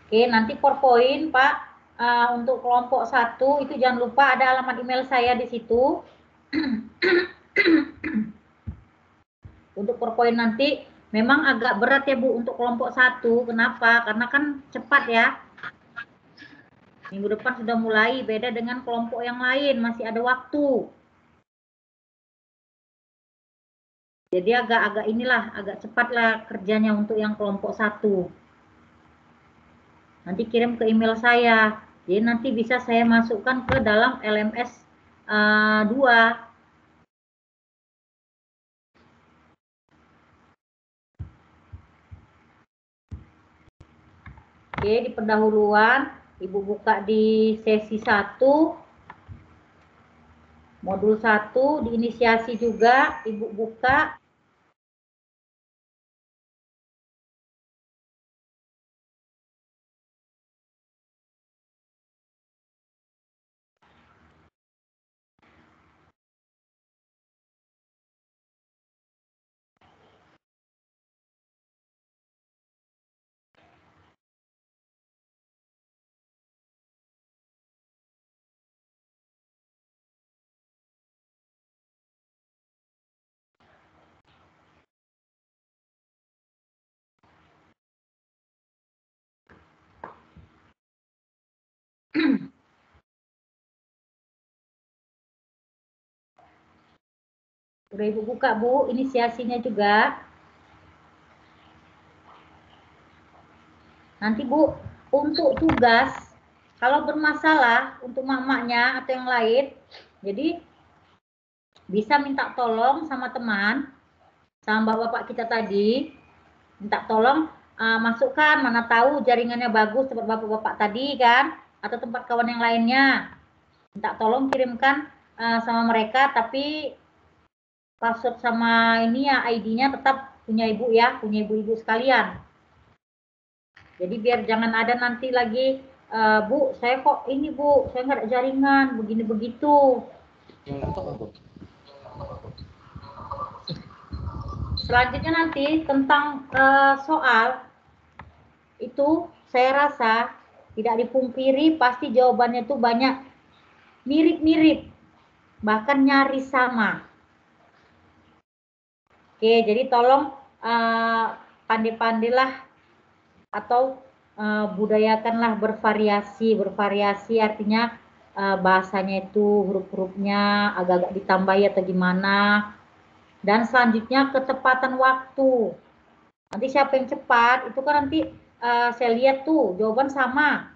Oke, nanti PowerPoint Pak, untuk kelompok 1 itu jangan lupa ada alamat email saya di situ. Untuk PowerPoint nanti memang agak berat ya Bu untuk kelompok 1. Kenapa? Karena kan cepat ya. Minggu depan sudah mulai, beda dengan kelompok yang lain, masih ada waktu. Jadi agak inilah, agak cepatlah kerjanya untuk yang kelompok 1. Nanti kirim ke email saya. Jadi nanti bisa saya masukkan ke dalam LMS 2. Oke, di pendahuluan Ibu buka di sesi 1, modul 1, di inisiasi juga Ibu buka. Udah Ibu buka Bu, inisiasinya juga. Nanti Bu, untuk tugas, kalau bermasalah untuk mak-maknya atau yang lain, jadi bisa minta tolong sama teman, sama bapak kita tadi, minta tolong masukkan, mana tahu jaringannya bagus seperti bapak-bapak tadi kan, atau tempat kawan yang lainnya. Minta tolong kirimkan sama mereka, tapi password sama ini ya ID-nya tetap punya Ibu ya, punya ibu-ibu sekalian. Jadi biar jangan ada nanti lagi, Bu, saya kok ini Bu, saya nggak ada jaringan, begini begitu. Selanjutnya nanti tentang soal itu saya rasa tidak dipungkiri pasti jawabannya itu banyak mirip-mirip, bahkan nyaris sama. Oke, jadi tolong pandai-pandailah atau budayakanlah bervariasi. Bervariasi artinya bahasanya itu huruf-hurufnya agak-agak ditambahi atau gimana. Dan selanjutnya ketepatan waktu. Nanti siapa yang cepat, itu kan nanti saya lihat tuh jawaban sama.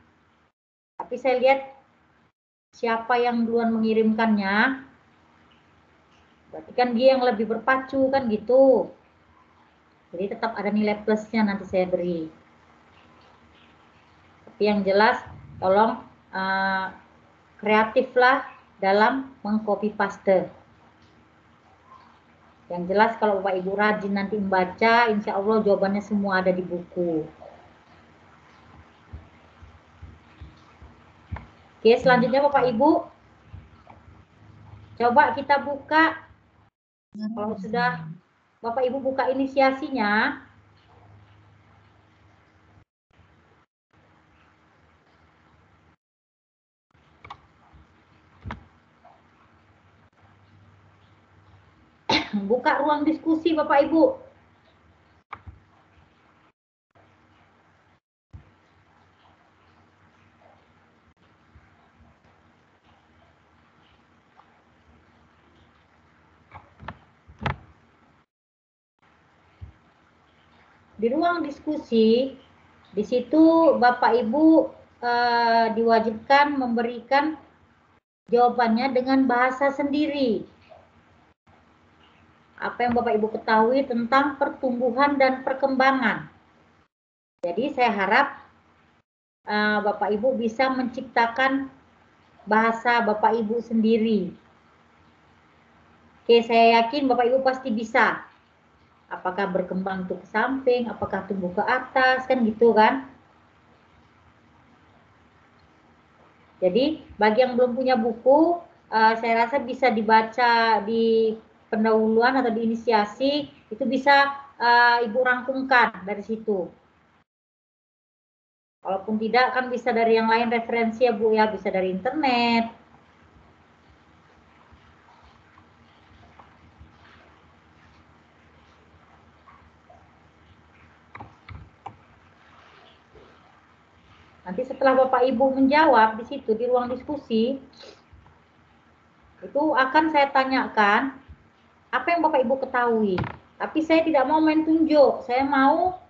Tapi saya lihat siapa yang duluan mengirimkannya. Berarti kan dia yang lebih berpacu kan gitu. Jadi tetap ada nilai plusnya nanti saya beri. Tapi yang jelas tolong kreatiflah dalam mengcopy paste. Yang jelas kalau Bapak Ibu rajin nanti membaca, insya Allah jawabannya semua ada di buku. Oke, selanjutnya Bapak Ibu, coba kita buka. Kalau sudah Bapak Ibu buka inisiasinya, buka ruang diskusi Bapak Ibu. Di ruang diskusi, di situ Bapak Ibu diwajibkan memberikan jawabannya dengan bahasa sendiri. Apa yang Bapak Ibu ketahui tentang pertumbuhan dan perkembangan. Jadi saya harap Bapak Ibu bisa menciptakan bahasa Bapak Ibu sendiri. Oke, saya yakin Bapak Ibu pasti bisa. Apakah berkembang tuh ke samping, apakah tumbuh ke atas, kan gitu kan. Jadi bagi yang belum punya buku, saya rasa bisa dibaca di pendahuluan atau di inisiasi, itu bisa Ibu rangkumkan dari situ. Walaupun tidak kan bisa dari yang lain referensi ya Bu ya, bisa dari internet. Nanti setelah Bapak Ibu menjawab di situ di ruang diskusi, itu akan saya tanyakan apa yang Bapak Ibu ketahui. Tapi saya tidak mau main tunjuk, saya mau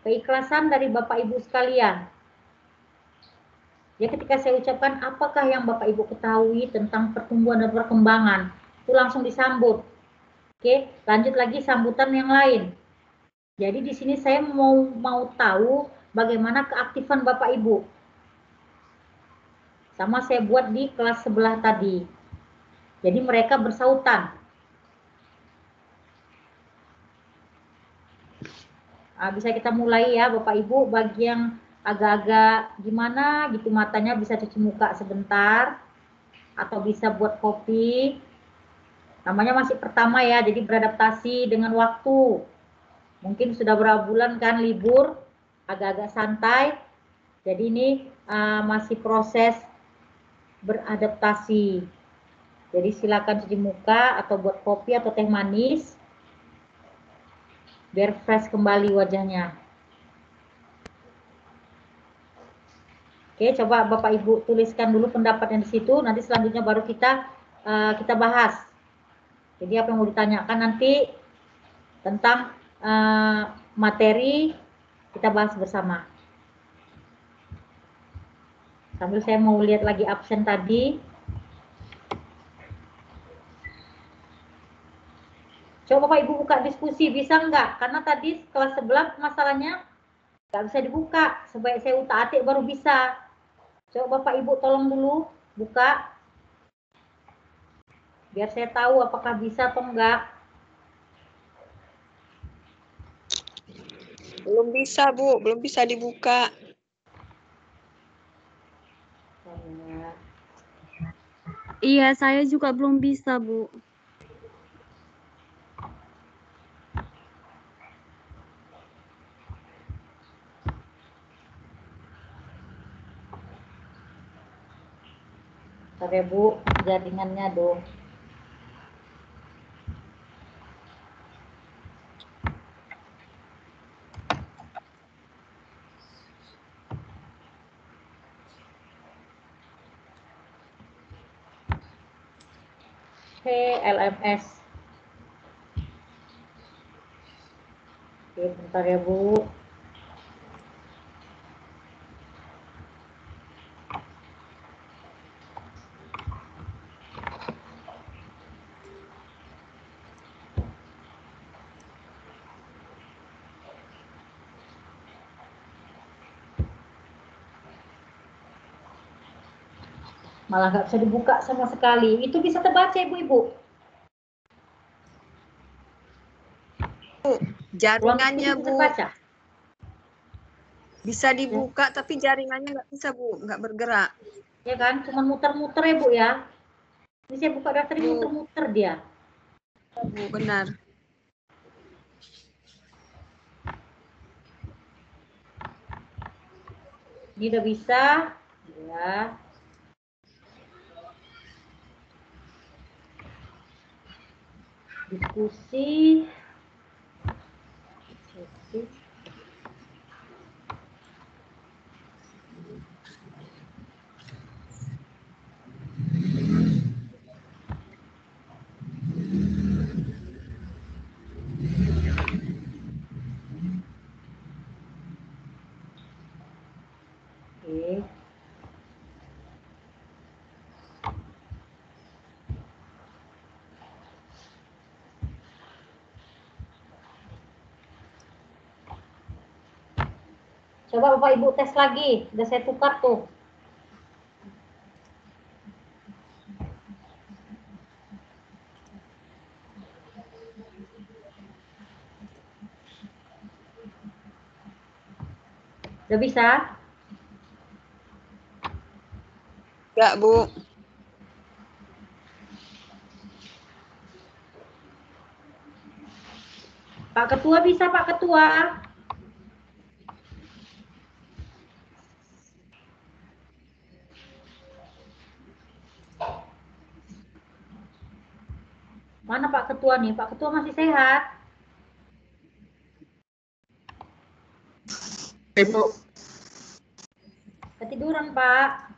keikhlasan dari Bapak Ibu sekalian. Ya ketika saya ucapkan apakah yang Bapak Ibu ketahui tentang pertumbuhan dan perkembangan, itu langsung disambut. Oke, lanjut lagi sambutan yang lain. Jadi di sini saya mau tahu bagaimana keaktifan Bapak Ibu. Sama saya buat di kelas sebelah tadi. Jadi mereka bersautan. Bisa kita mulai ya Bapak Ibu, bagi yang agak-agak gimana gitu matanya bisa cuci muka sebentar. Atau bisa buat kopi. Namanya masih pertama ya, jadi beradaptasi dengan waktu. Mungkin sudah berapa bulan kan libur, agak-agak santai. Jadi ini masih proses beradaptasi. Jadi silakan cuci muka atau buat kopi atau teh manis. Biar fresh kembali wajahnya. Oke, coba Bapak Ibu tuliskan dulu pendapatnya di situ. Nanti selanjutnya baru kita bahas Jadi apa yang mau ditanyakan nanti tentang materi kita bahas bersama. Sambil saya mau lihat lagi absen tadi. Coba Bapak Ibu buka diskusi, bisa nggak? Karena tadi kelas 11 masalahnya nggak bisa dibuka. Supaya saya utak-atik baru bisa. Coba Bapak Ibu tolong dulu buka. Biar saya tahu apakah bisa atau enggak. Belum bisa, Bu. Belum bisa dibuka. Iya, saya juga belum bisa, Bu. Bentar ya Bu, jaringannya dong. LMS. Oke, bentar ya Bu. Malah nggak bisa dibuka sama sekali. Itu bisa terbaca Ibu-Ibu? Jaringannya, Bu. Terbaca? Bisa dibuka, tapi jaringannya nggak bisa, Bu. Nggak bergerak. Ya kan, cuma muter-muter ya Bu ya. Ini saya buka daftar ini muter-muter dia. Bu, benar. Ini udah bisa. Ya. Diskusi. Oke. Coba Bapak Ibu tes lagi, udah saya tukar tuh. Udah bisa? Enggak, Bu. Pak Ketua bisa, Pak Ketua. Mana Pak Ketua nih? Pak Ketua masih sehat? Ibu. Ketiduran, Pak.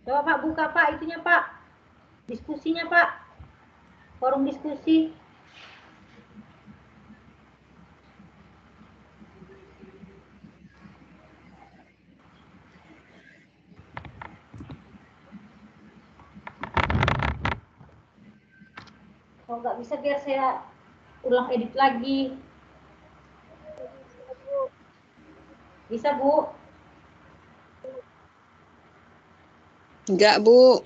Coba Pak buka Pak itunya Pak. Diskusinya Pak. Forum diskusi. Kalau nggak bisa biar saya ulang edit lagi. Bisa Bu? Enggak, Bu.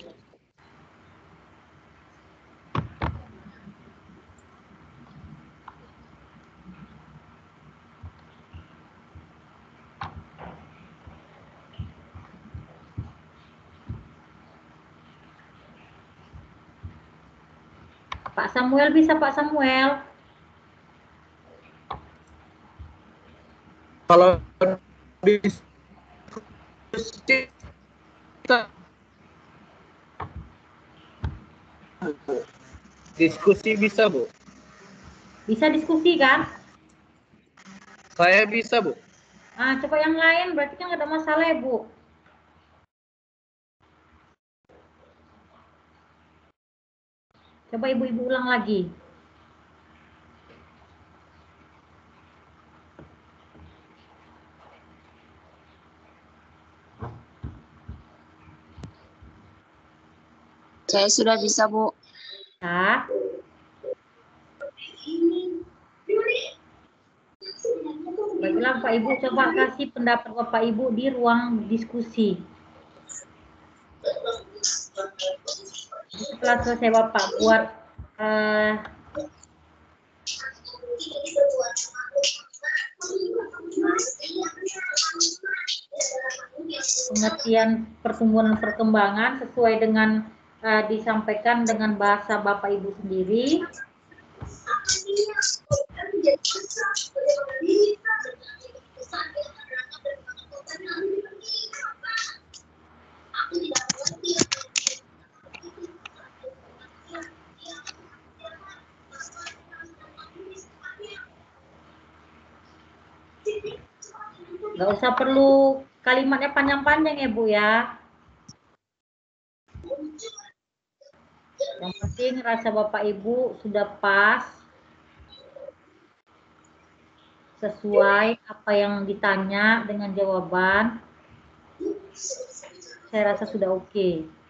Pak Samuel bisa Pak Samuel? Kalau diskusi bisa, Bu? Bisa diskusi kan? Saya bisa, Bu. Ah, coba yang lain, berarti kan nggak ada masalah ya, Bu. Coba ibu-ibu ulang lagi. Saya sudah bisa, Bu. Ya. Baiklah Pak Ibu, coba kasih pendapat Bapak Ibu di ruang diskusi. Setelah selesai Bapak buat pengertian pertumbuhan dan perkembangan sesuai dengan disampaikan dengan bahasa Bapak Ibu sendiri. Nggak usah perlu kalimatnya panjang-panjang ya Bu ya. Yang penting rasa Bapak Ibu sudah pas, sesuai apa yang ditanya dengan jawaban. Saya rasa sudah oke.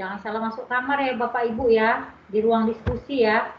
Jangan salah masuk kamar ya Bapak Ibu ya, di ruang diskusi ya.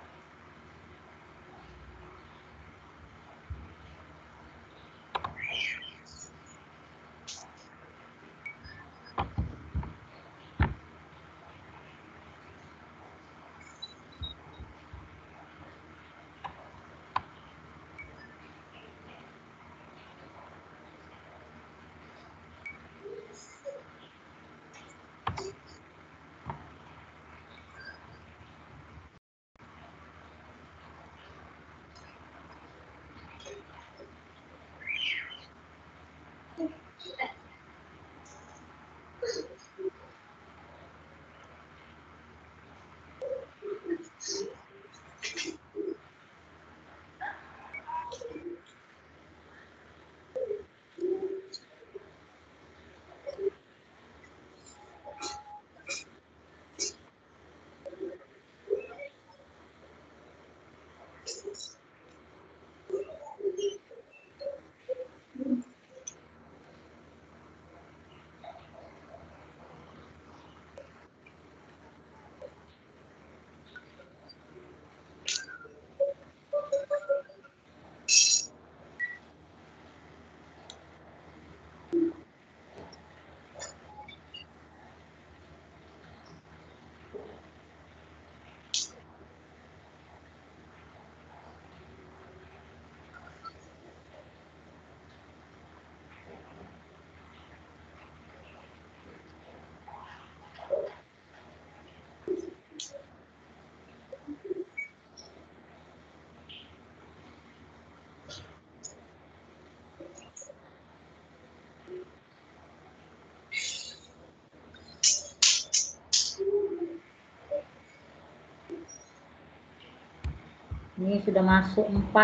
Ini sudah masuk 4.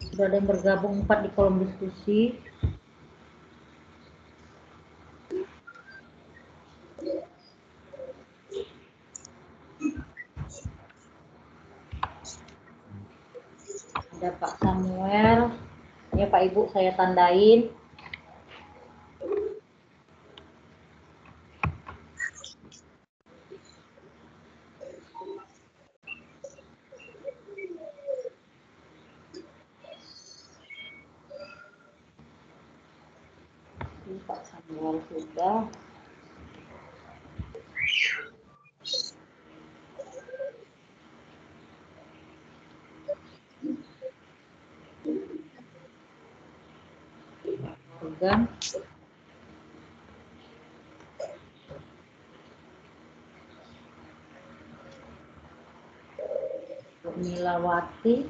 Sudah ada yang bergabung 4 di kolom diskusi. Ada Pak Samuel. Ya Pak Ibu, saya tandain. Pak Samuel sudah. Sudah. Milawati.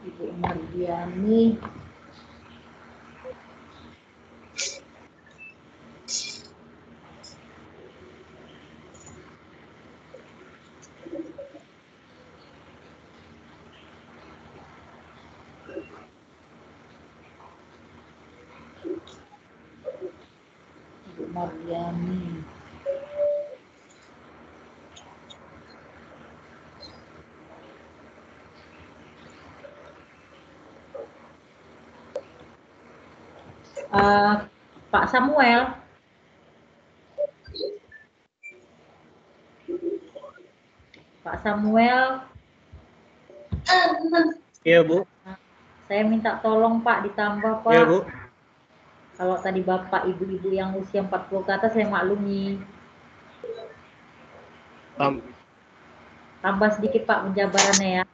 Ibu Mardiani. Ibu Mardiani. Pak Samuel. Pak Samuel. Iya, Bu. Saya minta tolong Pak ditambah Pak. Iya, Bu. Kalau tadi Bapak Ibu-ibu yang usia 40 ke atas saya maklumi. Tambah sedikit Pak penjabarannya ya.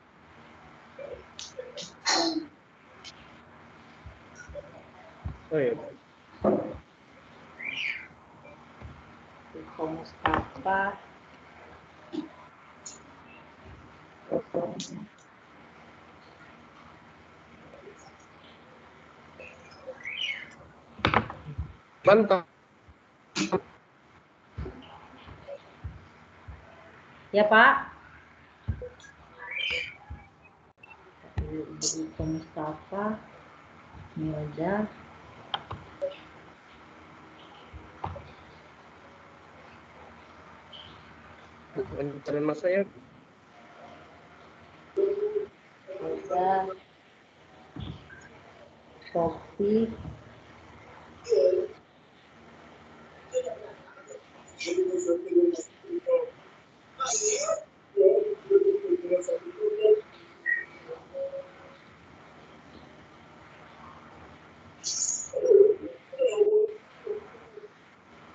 Oh iya. Mustafa. Mantap. Ya Pak. Ibu Mustafa. Milda. Lancarin mas saya. Milda. Sofi.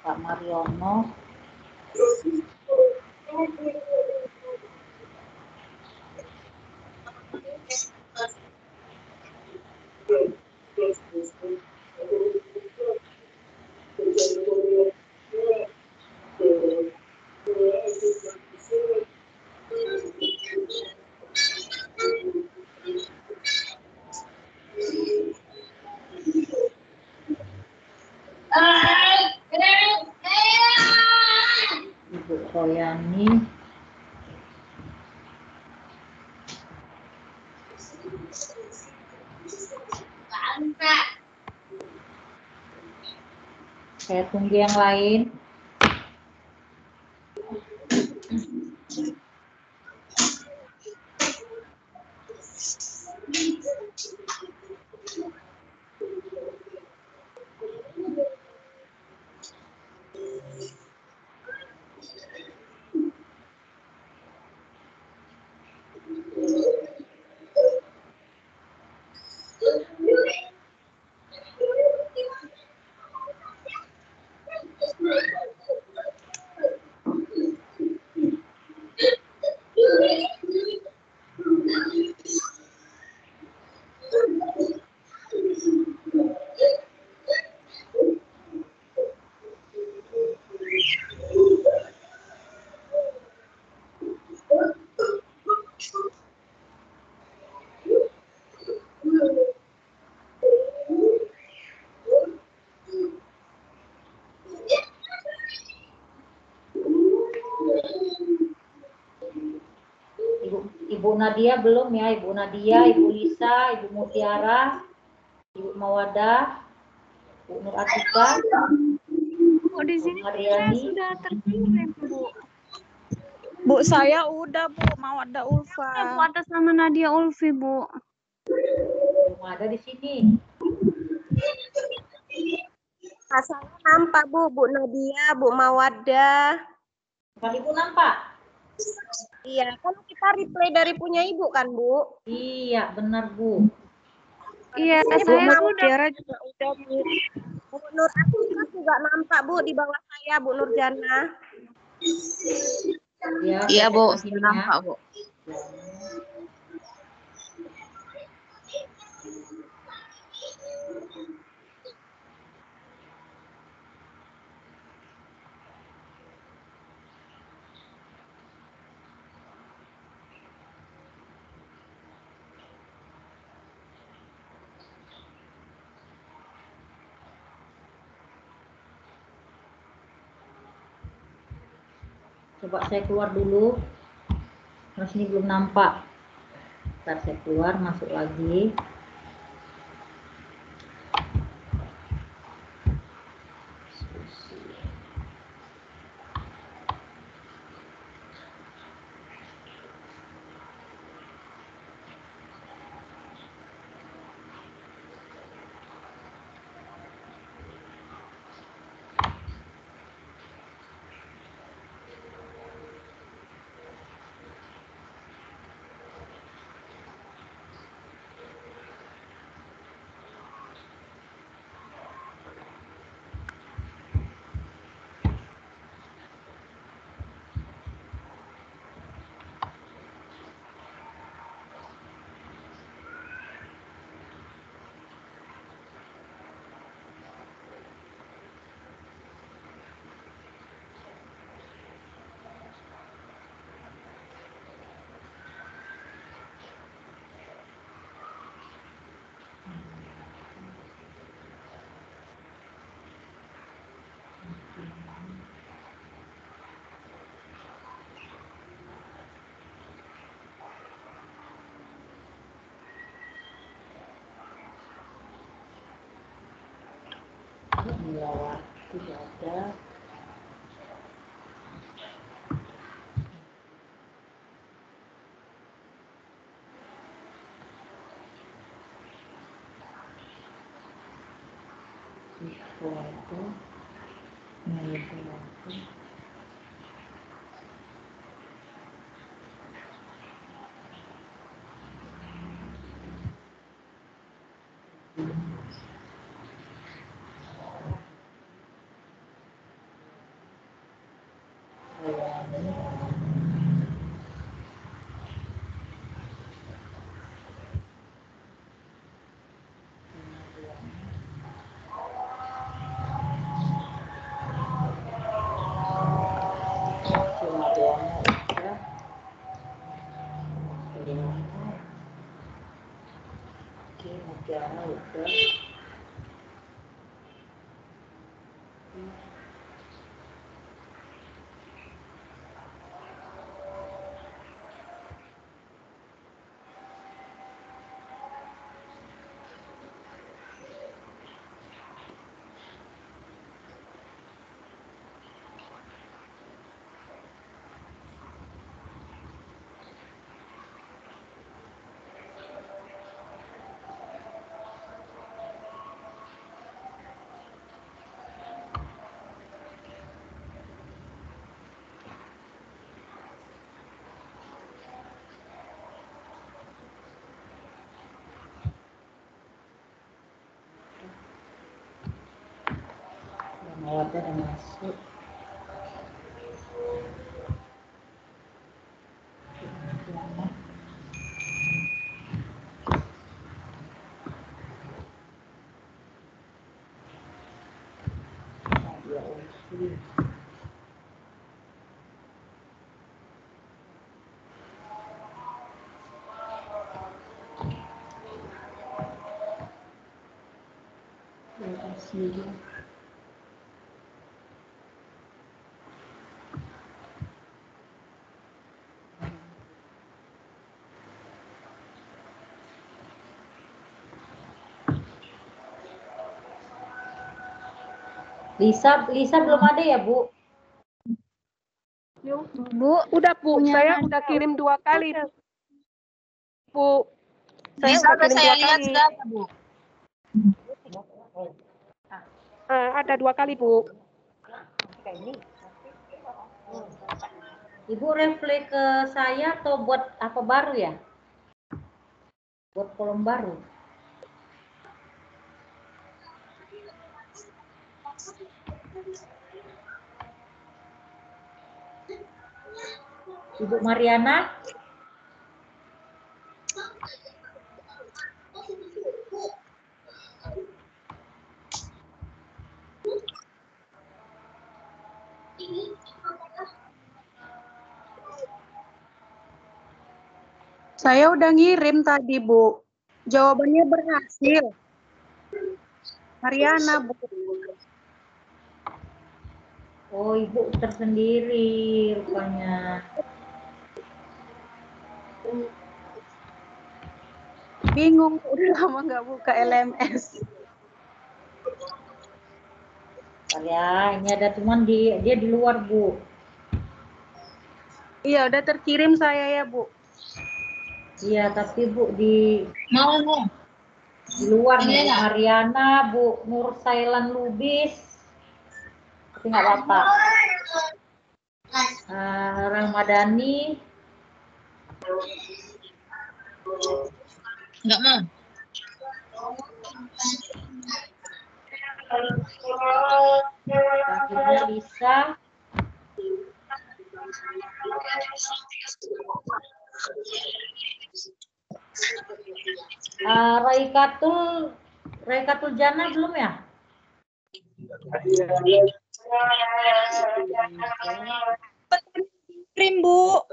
Pak Mariono. Ibu Royani. Saya tunggu yang lain. Ibu Nadia belum ya, Ibu Nadia, Ibu Lisa, Ibu Mutiara, Ibu Mawadah, Bu Nur Atika, Bu, di sini saya Mariani. sudah terkirim, Bu. Bu, saya udah, Bu. Mau ada Bu, Ulfa. atas nama Nadia Ulfi, Bu. Belum ada di sini. Nah, saya nampak, Bu. Bu Nadia, Bu Mawadah. Bukan Ibu nampak? Iya, kan kita replay dari punya Ibu kan, Bu? Iya, benar, Bu. Iya, Di sini Bu saya sudah. Mutiara juga udah, Bu. Bu Nur Atika juga nampak, Bu, di bawah saya, Bu Nurjana. Ya, Iya, saya Bu. cek Sudah lagi ya. nampak, Bu. Coba saya keluar dulu. Terus ini belum nampak. Ntar saya keluar, masuk lagi. Melawat tidak ada. Itu Mutiara udah. Melawatnya udah masuk. Ya, kasih. Lisa belum ada ya, Bu? Bu, Udah Bu, punya saya Nadia. udah kirim 2 kali. Bu, saya Bisa udah udah kirim saya 2 lihat kali. sudah ada, Bu. Ada 2 kali Bu. Ibu reply ke saya atau buat apa baru ya? Buat kolom baru. Ibu Mariana? Saya udah ngirim tadi Bu. Jawabannya berhasil. Mariana Bu. Oh, Ibu tersendiri rupanya. Bingung, udah lama nggak buka LMS. Bentar ya, ini ada teman dia di luar, Bu. Iya, udah terkirim saya ya Bu. Iya, tapi Bu di luar nih, Bu Mariana, Bu Nur Sailan Lubis. Tapi nggak apa-apa. Ramadhani. Enggak mau. Selanjutnya Lisa. Raikatul Jana belum ya? Kirim Bu.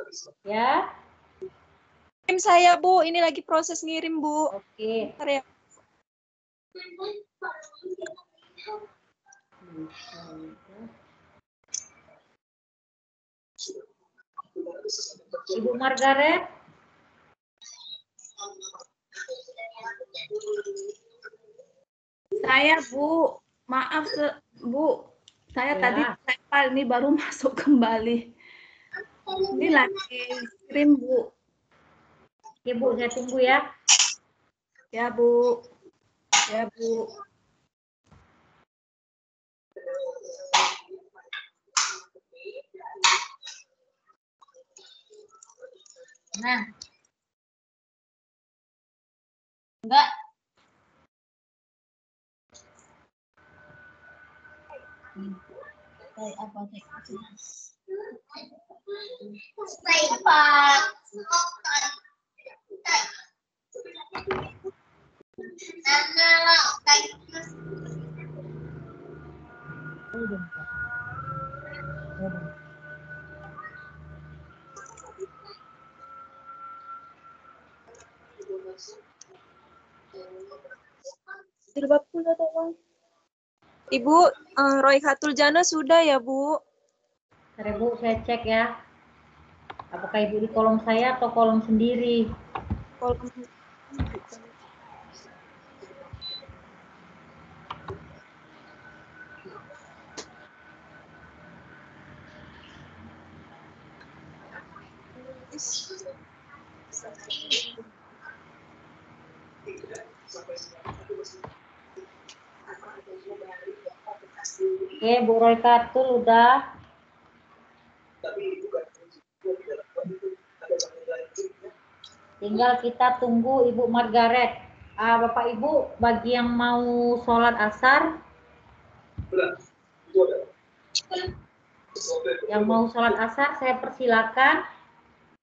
Ya. Kirim saya Bu, ini lagi proses ngirim Bu. Oke. Bentar ya. Ibu Margaret. Saya Bu, maaf Bu, saya Ya. tadi ini baru masuk kembali. Ini lagi kirim Bu. Oke Bu, saya tunggu ya. Ya Bu, ya Bu. Nah. Enggak. Apa Ibu, Raikatul Jana sudah ya Bu? Bentar Bu, saya cek ya. Apakah Ibu di kolom saya atau kolom sendiri? Kolom. Oke, Bu Raikatul udah. Tinggal kita tunggu Ibu Margaret. Bapak Ibu, bagi yang mau sholat asar, saya persilakan.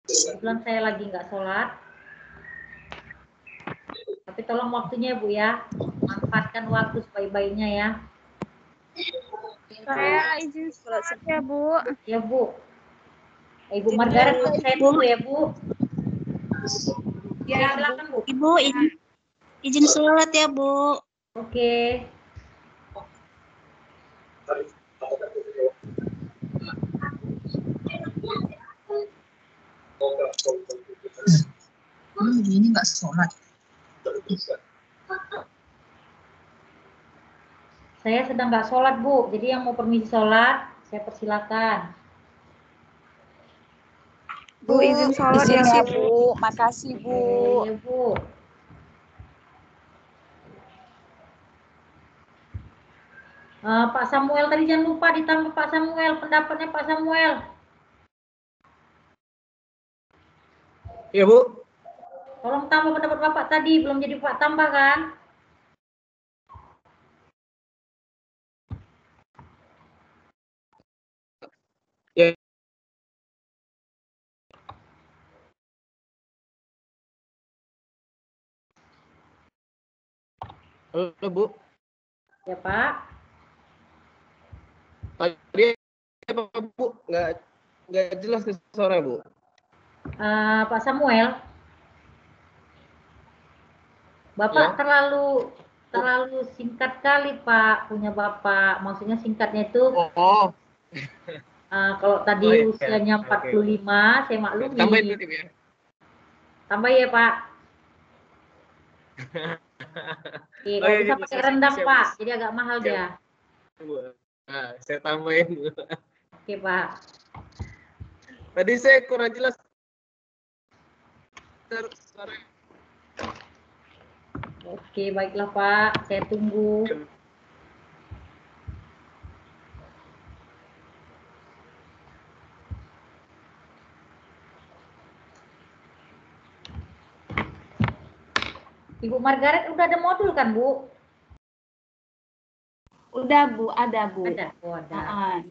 Kebetulan saya lagi nggak sholat. Tapi tolong waktunya Bu ya, manfaatkan waktu sebaik-baiknya ya. Saya izin sholat ya Bu. Ya Bu. Ibu Margaret, saya tunggu ya Bu. Ya, silakan Bu. Ibu izin sholat ya Bu. Oke. Ini nggak sholat. Saya sedang nggak sholat, Bu. Jadi yang mau permisi sholat, saya persilakan. Bu, izin sholat Izin ya, ya, Bu. Bu. Makasih, Bu. Iya, Bu. Pak Samuel tadi jangan lupa ditambah Pak Samuel, pendapatnya Pak Samuel. Iya, Bu. Tolong tambah pendapat Bapak tadi, belum jadi Pak tambah kan? Ya. Halo, Bu. Ya, Pak. Tadi apa, Bu? Nggak jelas nih suaranya, Bu. Pak Samuel, Bapak Ya. terlalu singkat kali, Pak, punya Bapak. Maksudnya singkatnya itu kalau tadi Oh, iya. usianya 45, saya maklumi. Tambahin berarti, Bu, ya. Tambah ya, Pak. Oke, Oh, kalau iya, bisa Bu. pakai rendang, Siap, Pak. Bu. Jadi agak mahal Siap, dia. Bu. Nah, saya tambahin, Bu. Oke, Pak. Tadi saya kurang jelas. Suaranya. Oke, baiklah, Pak. Saya tunggu. Ibu Margaret udah ada modul kan, Bu? Udah, Bu. Ada, Bu. Ada. Oh, ada.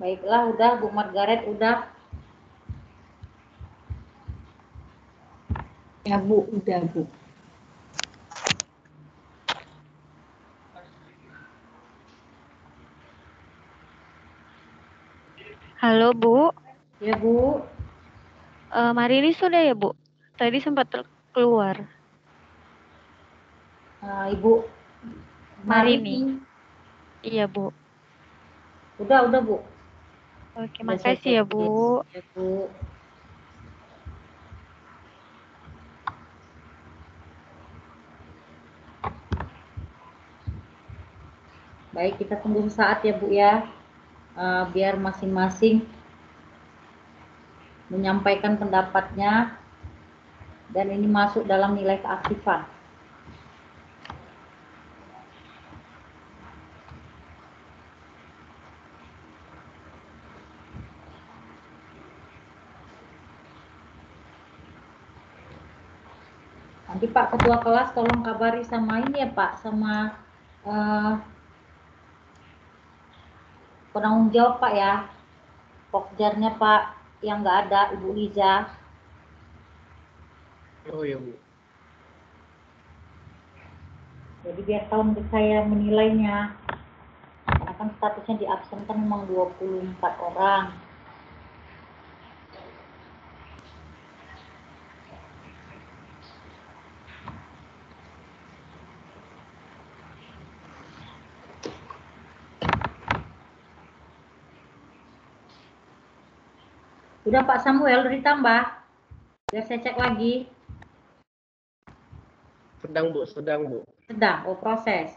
Baiklah, udah Bu Margaret, udah. Ya Bu, udah Bu. Halo Bu, Ya Bu. Marini sudah ya Bu? Tadi sempat keluar. Ibu Marini. Iya Bu. Udah Bu. Oke, Udah saya makasih ya cek-cek. Bu. Ya Bu. Baik, kita tunggu sesaat ya Bu ya. Biar masing-masing menyampaikan pendapatnya dan ini masuk dalam nilai keaktifan. Nanti Pak Ketua Kelas tolong kabari sama ini ya Pak, sama penanggung jawab Pak ya. Pokjarnya Pak yang nggak ada, Ibu Liza. Oh ya Bu. Jadi biar tahu saya menilainya. Karena kan statusnya di absen kan memang 24 orang. Udah Pak Samuel, udah ditambah. Biar saya cek lagi. Sedang Bu. Sedang, oh proses.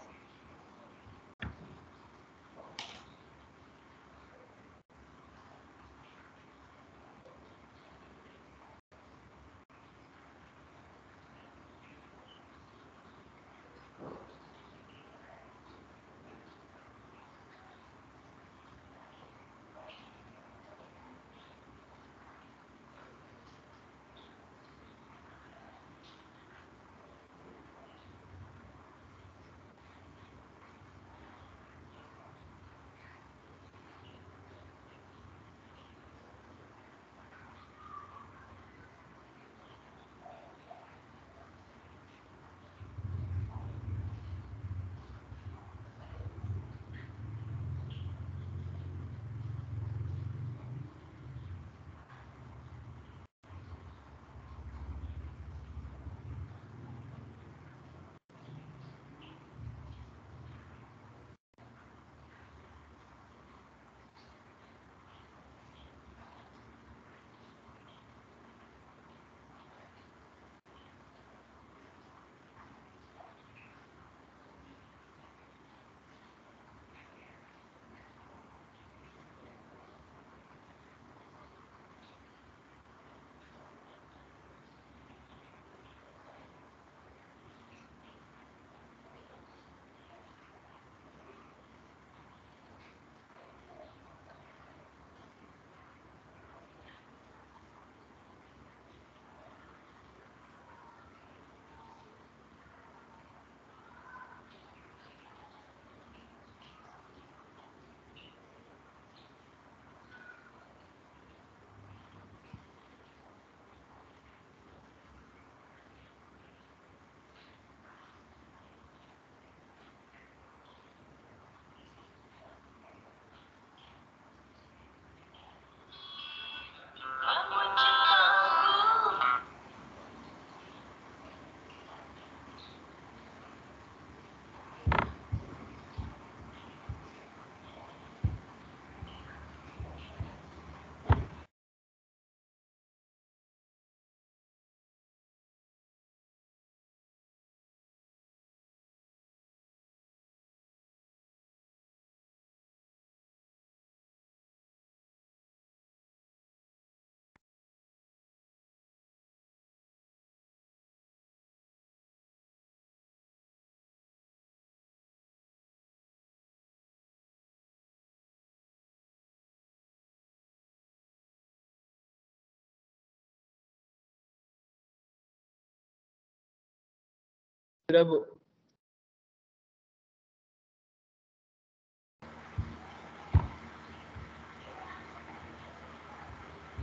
Sudah Bu.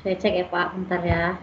Saya cek ya Pak, bentar ya.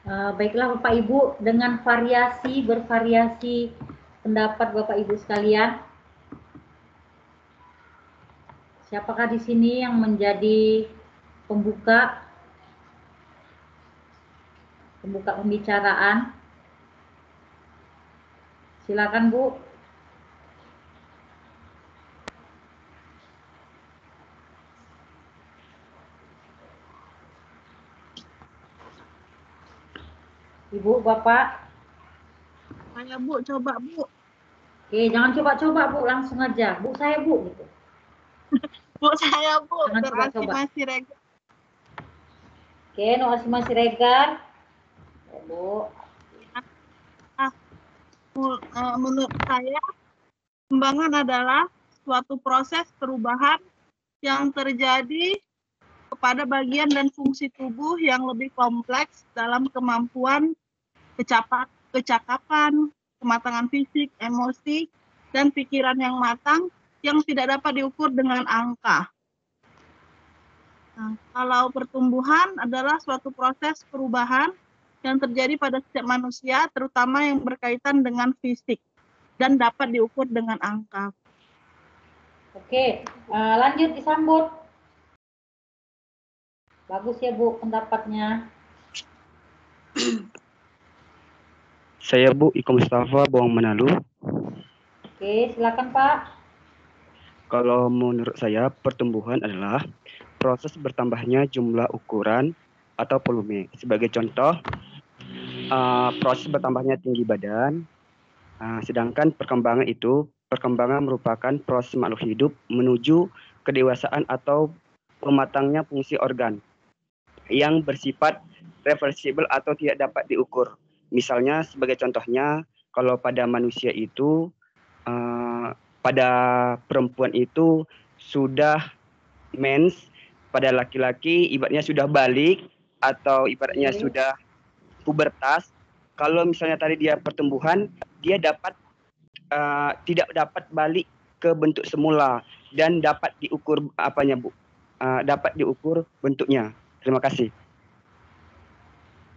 Baiklah Bapak Ibu, dengan bervariasi pendapat Bapak Ibu sekalian. Siapakah di sini yang menjadi pembuka pembicaraan? Silakan Bu. Ibu, Bapak. Saya Bu, coba Bu. Oke, jangan coba-coba Bu, langsung aja. Bu, saya Bu gitu. Bu, saya Bu. Jangan Nur coba-coba. Asima Siregar. Oke, Nur Asima Siregar. Ya, Bu. Menurut saya, perkembangan adalah suatu proses perubahan yang terjadi kepada bagian dan fungsi tubuh yang lebih kompleks dalam kemampuan kecakapan, kematangan fisik, emosi, dan pikiran yang matang yang tidak dapat diukur dengan angka. Nah, kalau pertumbuhan adalah suatu proses perubahan yang terjadi pada setiap manusia, terutama yang berkaitan dengan fisik dan dapat diukur dengan angka. Oke, lanjut disambut. Bagus ya Bu pendapatnya. Saya Bu Iko Mustafa Bawang Menalu. Oke, silakan Pak. Kalau menurut saya pertumbuhan adalah proses bertambahnya jumlah ukuran atau volume. Sebagai contoh, proses bertambahnya tinggi badan. Sedangkan perkembangan merupakan proses makhluk hidup menuju kedewasaan atau pematangnya fungsi organ yang bersifat reversibel atau tidak dapat diukur. Misalnya sebagai contohnya, kalau pada manusia itu, pada perempuan itu sudah mens, pada laki-laki ibaratnya sudah balik atau ibaratnya sudah pubertas. Kalau misalnya tadi dia pertumbuhan, dia tidak dapat balik ke bentuk semula dan dapat diukur dapat diukur bentuknya. Terima kasih.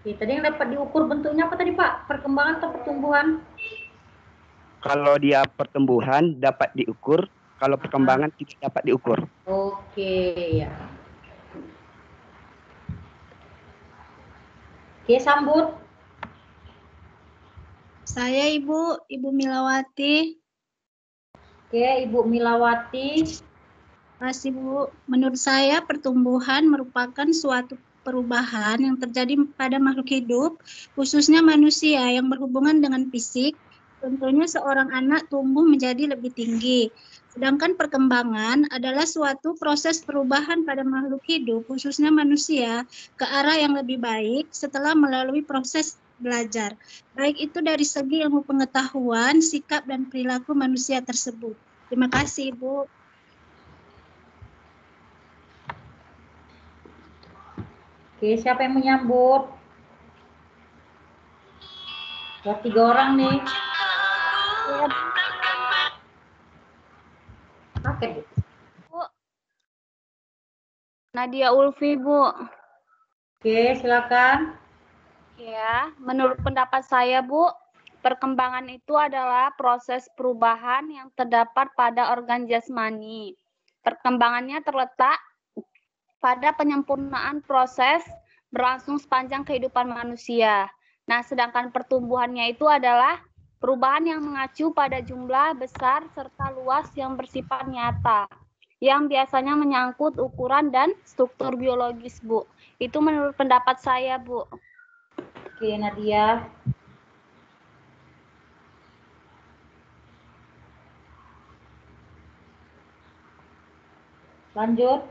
Oke, tadi yang dapat diukur bentuknya apa tadi Pak? Perkembangan atau pertumbuhan? Kalau dia pertumbuhan dapat diukur, kalau perkembangan tidak dapat diukur. Oke, ya. Oke, sambut. Saya Ibu Milawati. Oke, Ibu Milawati. Masih Bu, menurut saya pertumbuhan merupakan suatu perubahan yang terjadi pada makhluk hidup, khususnya manusia yang berhubungan dengan fisik. Contohnya seorang anak tumbuh menjadi lebih tinggi. Sedangkan perkembangan adalah suatu proses perubahan pada makhluk hidup, khususnya manusia, ke arah yang lebih baik setelah melalui proses belajar. Baik itu dari segi ilmu pengetahuan, sikap, dan perilaku manusia tersebut. Terima kasih, Bu. Oke, siapa yang menyambut? 3 orang nih. Oke. Bu. Nadia Ulfi, Bu. Oke, silakan. Ya, menurut pendapat saya, Bu, perkembangan itu adalah proses perubahan yang terdapat pada organ jasmani. Perkembangannya terletak pada penyempurnaan proses berlangsung sepanjang kehidupan manusia. Nah, sedangkan pertumbuhannya itu adalah perubahan yang mengacu pada jumlah besar serta luas yang bersifat nyata, yang biasanya menyangkut ukuran dan struktur biologis, Bu. Itu menurut pendapat saya, Bu. Oke, Nadia. Lanjut.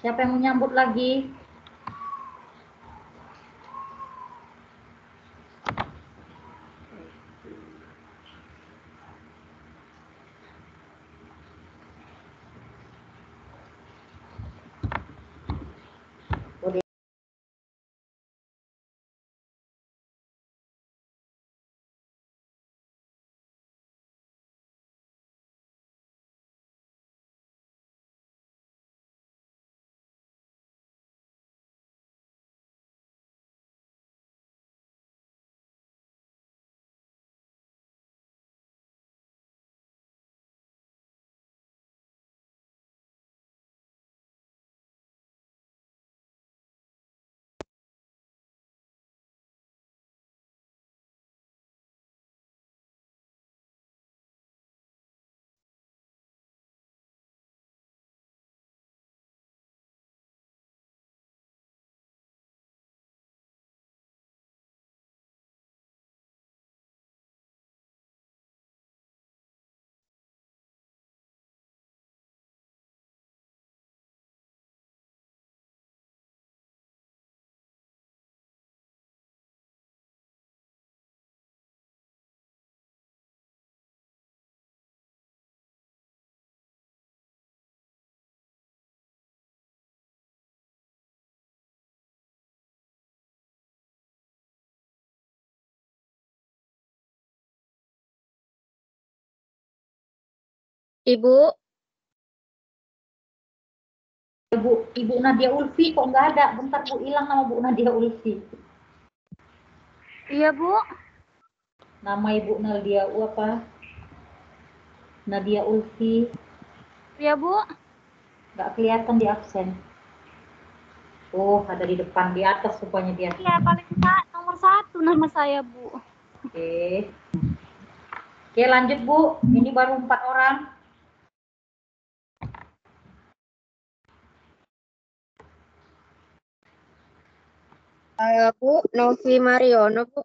Siapa yang menyambut lagi? Ibu, Ibu Nadia Ulfi kok nggak ada? Bentar Bu, hilang nama Bu Nadia Ulfi. Iya, Bu. Nama Ibu Nadia apa? Nadia Ulfi. Iya, Bu. Nggak kelihatan di absen. Oh, ada di depan, di atas rupanya dia. Iya, paling nomor 1 nama saya, Bu. Oke. Oke, lanjut Bu. Ini baru 4 orang. Bu, Novi Mariono, Bu.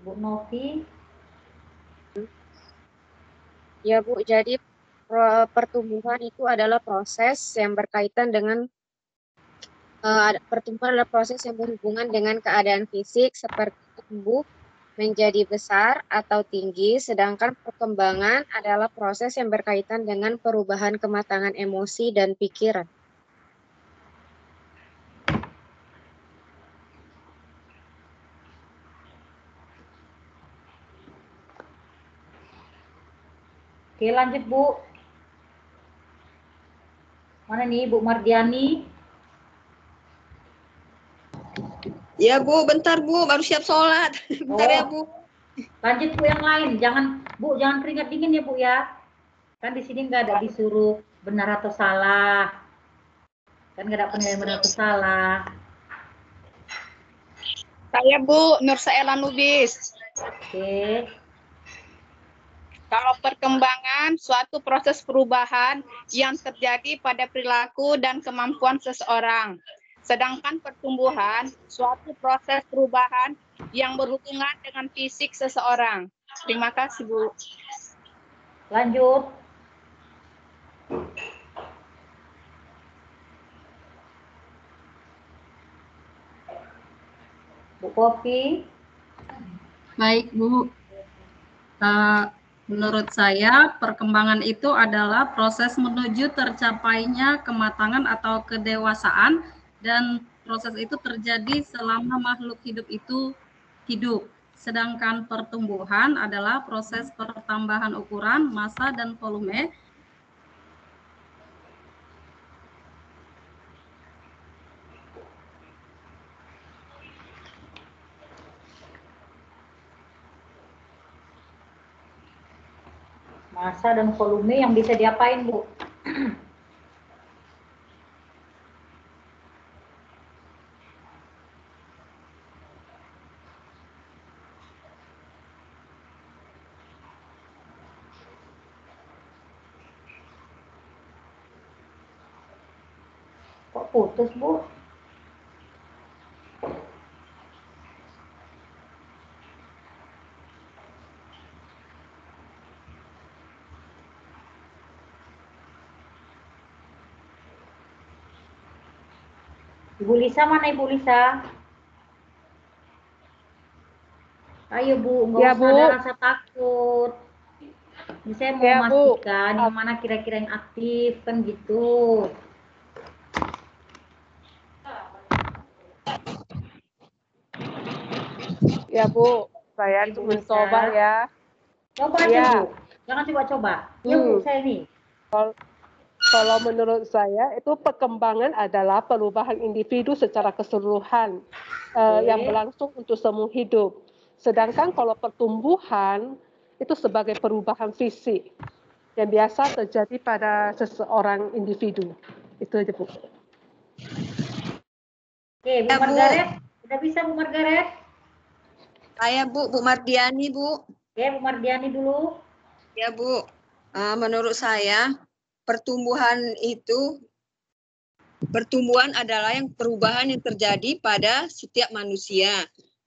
Bu Novi. Ya, Bu. Jadi pertumbuhan itu adalah proses yang berkaitan dengan pertumbuhan adalah proses yang berhubungan dengan keadaan fisik seperti tumbuh menjadi besar atau tinggi, sedangkan perkembangan adalah proses yang berkaitan dengan perubahan kematangan emosi dan pikiran. Oke, lanjut Bu. Mana nih Bu Mardiani? Ya Bu, bentar Bu, baru siap sholat. Bentar ya Bu. Lanjut Bu yang lain. Jangan Bu, jangan keringat dingin ya Bu ya. Kan di sini nggak ada disuruh benar atau salah. Kan nggak ada penilaian benar atau salah. Saya Bu Nursaela Lubis. Oke. Kalau perkembangan suatu proses perubahan yang terjadi pada perilaku dan kemampuan seseorang. Sedangkan pertumbuhan suatu proses perubahan yang berhubungan dengan fisik seseorang. Terima kasih, Bu. Lanjut. Bu Kopi. Baik, Bu. Menurut saya, perkembangan itu adalah proses menuju tercapainya kematangan atau kedewasaan, dan proses itu terjadi selama makhluk hidup itu hidup. Sedangkan pertumbuhan adalah proses pertambahan ukuran, massa, dan volume Massa dan volume yang bisa diapain, Bu? Kok putus, Bu? Ibu Lisa mana Ibu Lisa? Ayo Bu, nggak Ya, usah Bu. ada rasa takut. Ini saya mau Ya, Bu. memastikan yang mana kira-kira yang aktif kan gitu. Ya, Bu. Saya Ibu mencoba Lisa. ya. Coba aja Ya. Bu, jangan coba-coba. Ya Bu, saya nih. Kalau menurut saya itu perkembangan adalah perubahan individu secara keseluruhan yang berlangsung untuk semua hidup. Sedangkan kalau pertumbuhan itu sebagai perubahan fisik yang biasa terjadi pada seseorang individu. Itu aja Bu. Oke, Bu Margaret. Udah bisa Bu Margaret? Saya Bu Mardiani Bu. Oke, Bu Mardiani dulu. Ya Bu, menurut saya pertumbuhan adalah yang perubahan yang terjadi pada setiap manusia.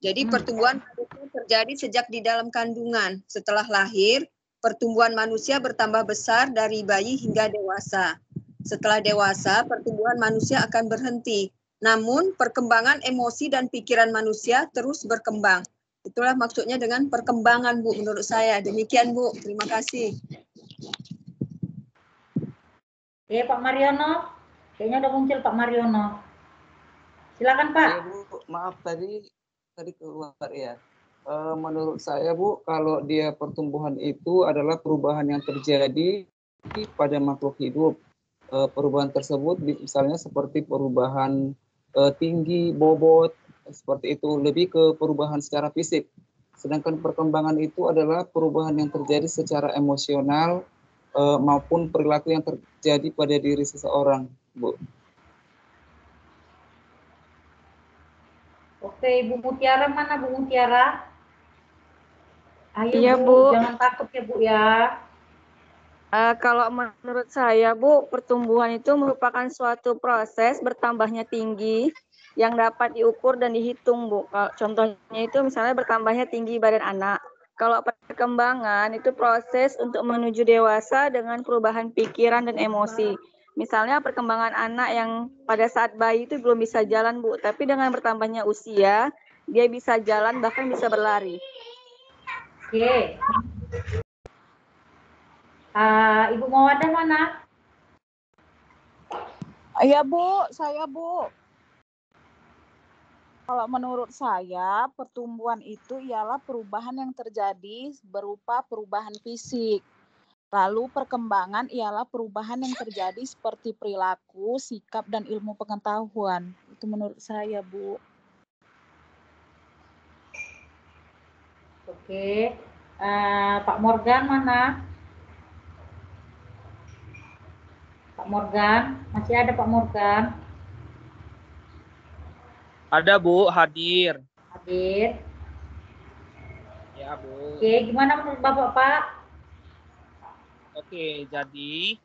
Jadi pertumbuhan manusia terjadi sejak di dalam kandungan. Setelah lahir, pertumbuhan manusia bertambah besar dari bayi hingga dewasa. Setelah dewasa, pertumbuhan manusia akan berhenti. Namun perkembangan emosi dan pikiran manusia terus berkembang. Itulah maksudnya dengan perkembangan Bu menurut saya. Demikian Bu, terima kasih. Pak Mariono, kayaknya udah muncul Pak Mariono. Silakan Pak. Ya Bu, maaf tadi keluar ya. Menurut saya Bu, kalau dia pertumbuhan itu adalah perubahan yang terjadi pada makhluk hidup. Perubahan tersebut misalnya seperti perubahan tinggi, bobot, seperti itu, lebih ke perubahan secara fisik. Sedangkan perkembangan itu adalah perubahan yang terjadi secara emosional maupun perilaku yang terjadi pada diri seseorang, Bu. Oke, Ibu Mutiara mana Bu Mutiara? Ayo Iya, Bu, Bu. jangan takut ya Bu ya. Kalau menurut saya, Bu, pertumbuhan itu merupakan suatu proses bertambahnya tinggi yang dapat diukur dan dihitung, Bu. Contohnya itu misalnya bertambahnya tinggi badan anak. Kalau perkembangan itu proses untuk menuju dewasa dengan perubahan pikiran dan emosi. Misalnya perkembangan anak yang pada saat bayi itu belum bisa jalan, Bu, tapi dengan bertambahnya usia, dia bisa jalan bahkan bisa berlari. Oke. Ibu Mawadah mana? Iya Bu, saya Bu. Kalau menurut saya, pertumbuhan itu ialah perubahan yang terjadi berupa perubahan fisik. Lalu perkembangan ialah perubahan yang terjadi seperti perilaku, sikap, dan ilmu pengetahuan. Itu menurut saya, Bu. Oke. Pak Morgan mana? Pak Morgan, masih ada Pak Morgan? Ada Bu, hadir. Hadir. Ya Bu. Oke, gimana menurut Bapak Pak? Oke, jadi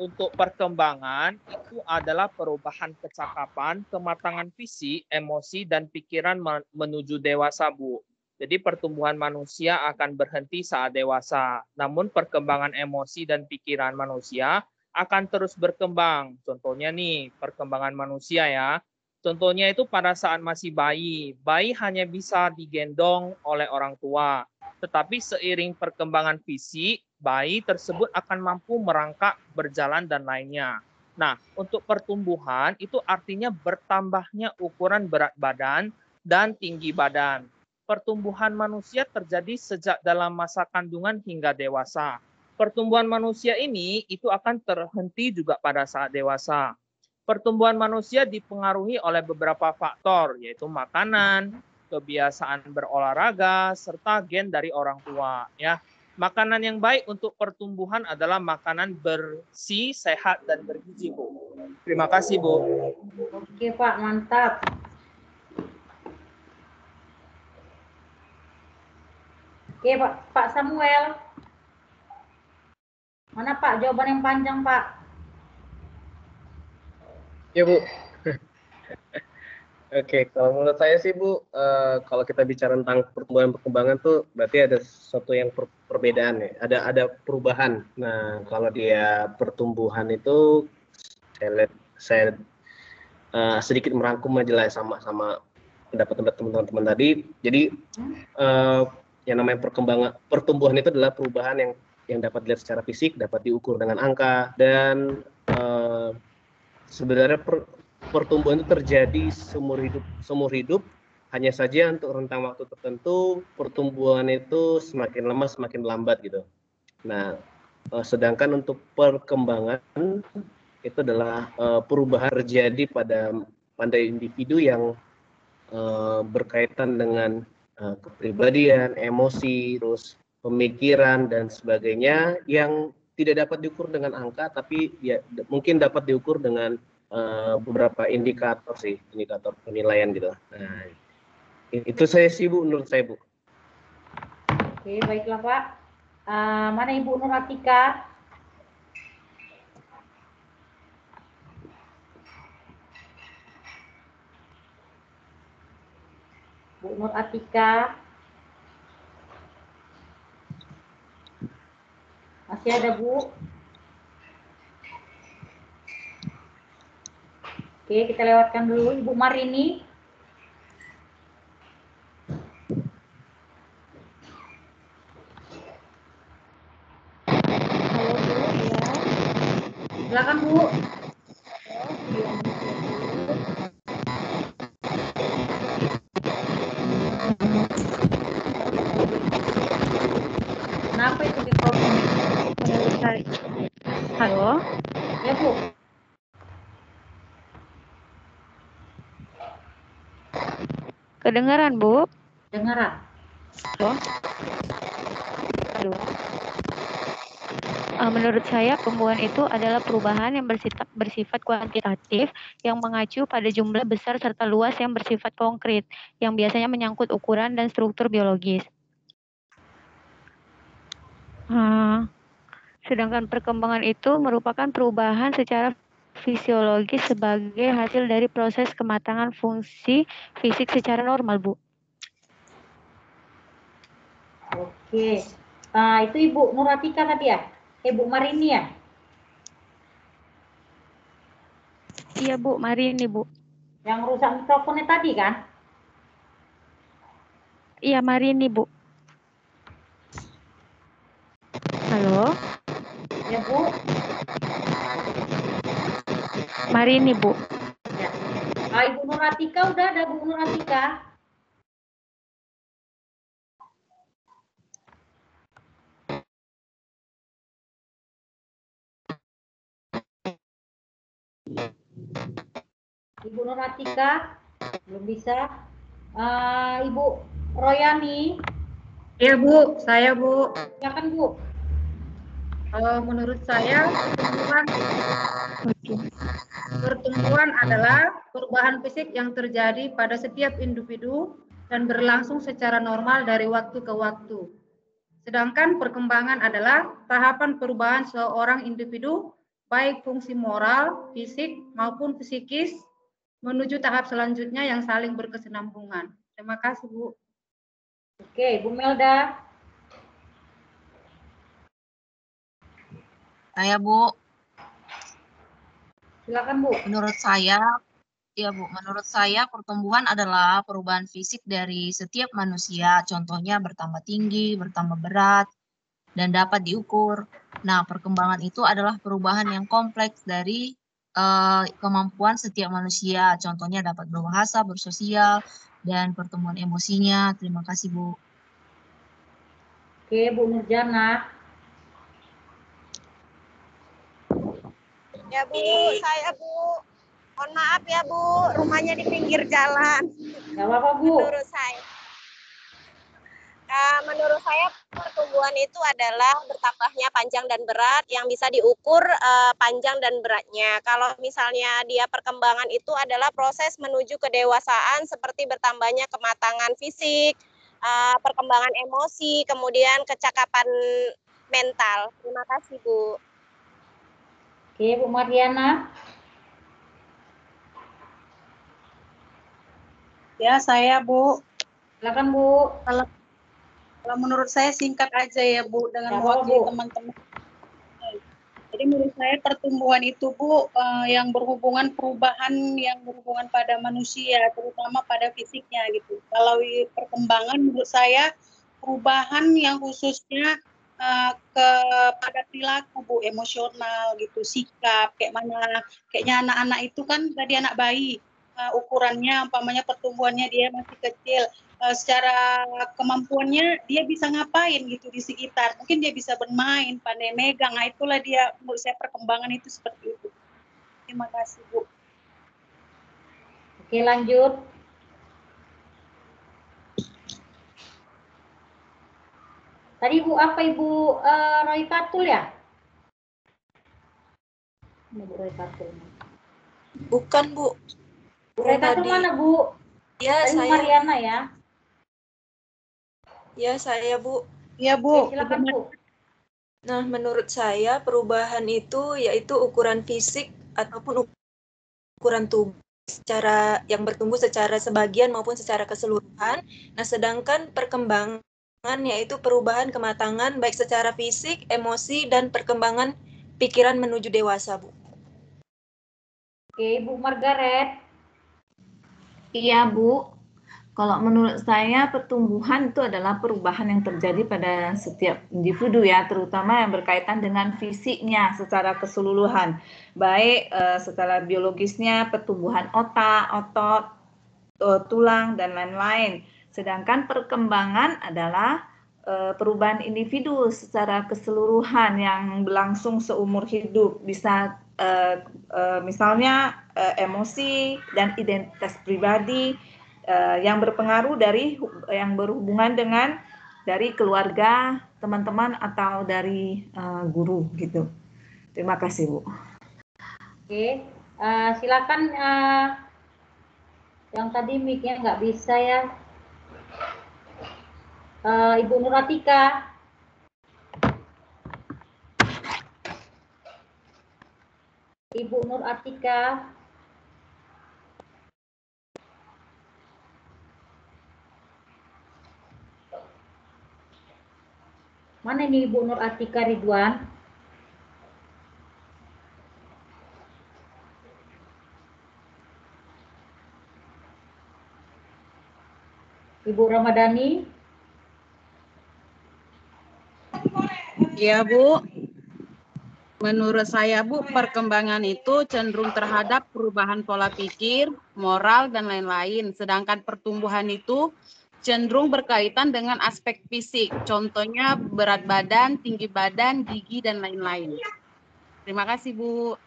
untuk perkembangan itu adalah perubahan kecakapan, kematangan fisik, emosi, dan pikiran menuju dewasa, Bu. Jadi pertumbuhan manusia akan berhenti saat dewasa. Namun perkembangan emosi dan pikiran manusia akan terus berkembang. Contohnya nih, perkembangan manusia ya. Contohnya itu pada saat masih bayi. Bayi hanya bisa digendong oleh orang tua. Tetapi seiring perkembangan fisik, bayi tersebut akan mampu merangkak, berjalan, dan lainnya. Nah, untuk pertumbuhan itu artinya bertambahnya ukuran berat badan dan tinggi badan. Pertumbuhan manusia terjadi sejak dalam masa kandungan hingga dewasa. Pertumbuhan manusia ini itu akan terhenti juga pada saat dewasa. Pertumbuhan manusia dipengaruhi oleh beberapa faktor, yaitu makanan, kebiasaan berolahraga, serta gen dari orang tua. Ya. Makanan yang baik untuk pertumbuhan adalah makanan bersih, sehat, dan bergizi, Bu. Terima kasih, Bu. Oke, Pak, mantap. Oke, Pak Samuel. Mana, Pak, jawaban yang panjang, Pak? Ya, Bu. Oke, kalau menurut saya sih Bu, kalau kita bicara tentang perkembangan tuh berarti ada sesuatu yang perbedaan ya, ada perubahan. Nah, kalau dia pertumbuhan itu saya sedikit merangkum aja lah sama pendapat teman-teman tadi. Jadi yang namanya pertumbuhan itu adalah perubahan yang dapat dilihat secara fisik, dapat diukur dengan angka, dan sebenarnya pertumbuhan itu terjadi seumur hidup, hanya saja untuk rentang waktu tertentu pertumbuhan itu semakin lemah, semakin lambat gitu. Nah, sedangkan untuk perkembangan itu adalah perubahan terjadi pada individu yang berkaitan dengan kepribadian, emosi, terus pemikiran dan sebagainya yang tidak dapat diukur dengan angka, tapi ya mungkin dapat diukur dengan beberapa indikator penilaian gitu. Nah, itu saya sih Bu, menurut saya Bu. Oke, baiklah Pak. Mana Ibu Nur Atika? Bu Nur Atika. Masih ada Bu? Oke, kita lewatkan dulu Ibu Marini. Halo Bu, ya. Silakan Bu. Kenapa itu mikrofon? Halo. Ya Bu. Kedengaran Bu? Dengaran. Halo. Halo. Menurut saya pertumbuhan itu adalah perubahan yang bersifat kuantitatif yang mengacu pada jumlah besar serta luas yang bersifat konkret yang biasanya menyangkut ukuran dan struktur biologis. Sedangkan perkembangan itu merupakan perubahan secara fisiologis sebagai hasil dari proses kematangan fungsi fisik secara normal, Bu. Oke. Itu Ibu Nur Atika tadi ya? Bu Marini ya? Iya, Bu, Marini, Bu. Yang rusak mikrofonnya tadi kan? Iya, Marini, Bu. Halo? Ya, Bu. Marini, Bu. Ya. Ibu Nur Atika udah ada Bu Nur Atika. Ibu Nur Atika belum bisa. Ibu Royani. Iya Bu, saya Bu. Silakan Bu. Menurut saya pertumbuhan adalah perubahan fisik yang terjadi pada setiap individu dan berlangsung secara normal dari waktu ke waktu. Sedangkan perkembangan adalah tahapan perubahan seorang individu baik fungsi moral, fisik maupun psikis menuju tahap selanjutnya yang saling berkesinambungan. Terima kasih Bu. Oke, Bu Melda. Saya Bu. Silakan Bu. Menurut saya pertumbuhan adalah perubahan fisik dari setiap manusia, contohnya bertambah tinggi, bertambah berat, dan dapat diukur. Nah, perkembangan itu adalah perubahan yang kompleks dari kemampuan setiap manusia, contohnya dapat berbahasa, bersosial, dan pertumbuhan emosinya. Terima kasih Bu. Oke, Bu Nurjana. Ya Bu, saya Bu. Mohon maaf ya Bu, rumahnya di pinggir jalan. Gak apa-apa Bu. Menurut saya. Menurut saya pertumbuhan itu adalah bertambahnya panjang dan berat yang bisa diukur panjang dan beratnya. Kalau misalnya dia perkembangan itu adalah proses menuju kedewasaan seperti bertambahnya kematangan fisik, perkembangan emosi, kemudian kecakapan mental. Terima kasih, Bu. Oke, Bu Mariana. Ya, saya, Bu. Silakan, Bu. Kalau menurut saya singkat aja ya, Bu, dengan mewakili teman-teman. Jadi menurut saya pertumbuhan itu, Bu, yang berhubungan perubahan yang berhubungan pada manusia, terutama pada fisiknya gitu. Kalau perkembangan menurut saya perubahan yang khususnya kepada perilaku, Bu, emosional gitu, sikap, kayaknya anak-anak itu kan tadi anak bayi, ukurannya umpamanya pertumbuhannya dia masih kecil, secara kemampuannya dia bisa ngapain gitu di sekitar, mungkin dia bisa bermain, pandai megang, nah itulah dia menurut saya perkembangan itu seperti itu. Terima kasih, Bu. Oke, lanjut. Tadi Bu apa Ibu Roy Patul ya? Ibu Roy Patul. Bukan, Bu. Bu Roy Patul mana, Bu? Ya, tadi saya. Mariana ya. Ya, saya, Bu. Ya, Bu. Oke, silakan, Bu. Nah, menurut saya perubahan itu yaitu ukuran fisik ataupun ukuran tubuh secara yang bertumbuh secara sebagian maupun secara keseluruhan. Nah, sedangkan perkembangan yaitu perubahan kematangan baik secara fisik, emosi, dan perkembangan pikiran menuju dewasa, Bu. Oke, Bu Margaret. Iya, Bu. Kalau menurut saya pertumbuhan itu adalah perubahan yang terjadi pada setiap individu ya, terutama yang berkaitan dengan fisiknya secara keseluruhan. Baik secara biologisnya, pertumbuhan otak, otot, tulang, dan lain-lain. Sedangkan perkembangan adalah perubahan individu secara keseluruhan yang berlangsung seumur hidup. Bisa misalnya emosi dan identitas pribadi yang berpengaruh dari yang berhubungan dengan dari keluarga, teman-teman atau dari guru gitu. Terima kasih, Bu. Oke, silakan yang tadi mic-nya nggak bisa ya. Ibu Nur Atika. Ibu Nur Atika. Mana ini Ibu Nur Atika Ridwan? Ibu Ramadhani? Ya, Bu. Menurut saya, Bu, perkembangan itu cenderung terhadap perubahan pola pikir, moral, dan lain-lain. Sedangkan pertumbuhan itu cenderung berkaitan dengan aspek fisik. Contohnya berat badan, tinggi badan, gigi, dan lain-lain. Terima kasih, Bu.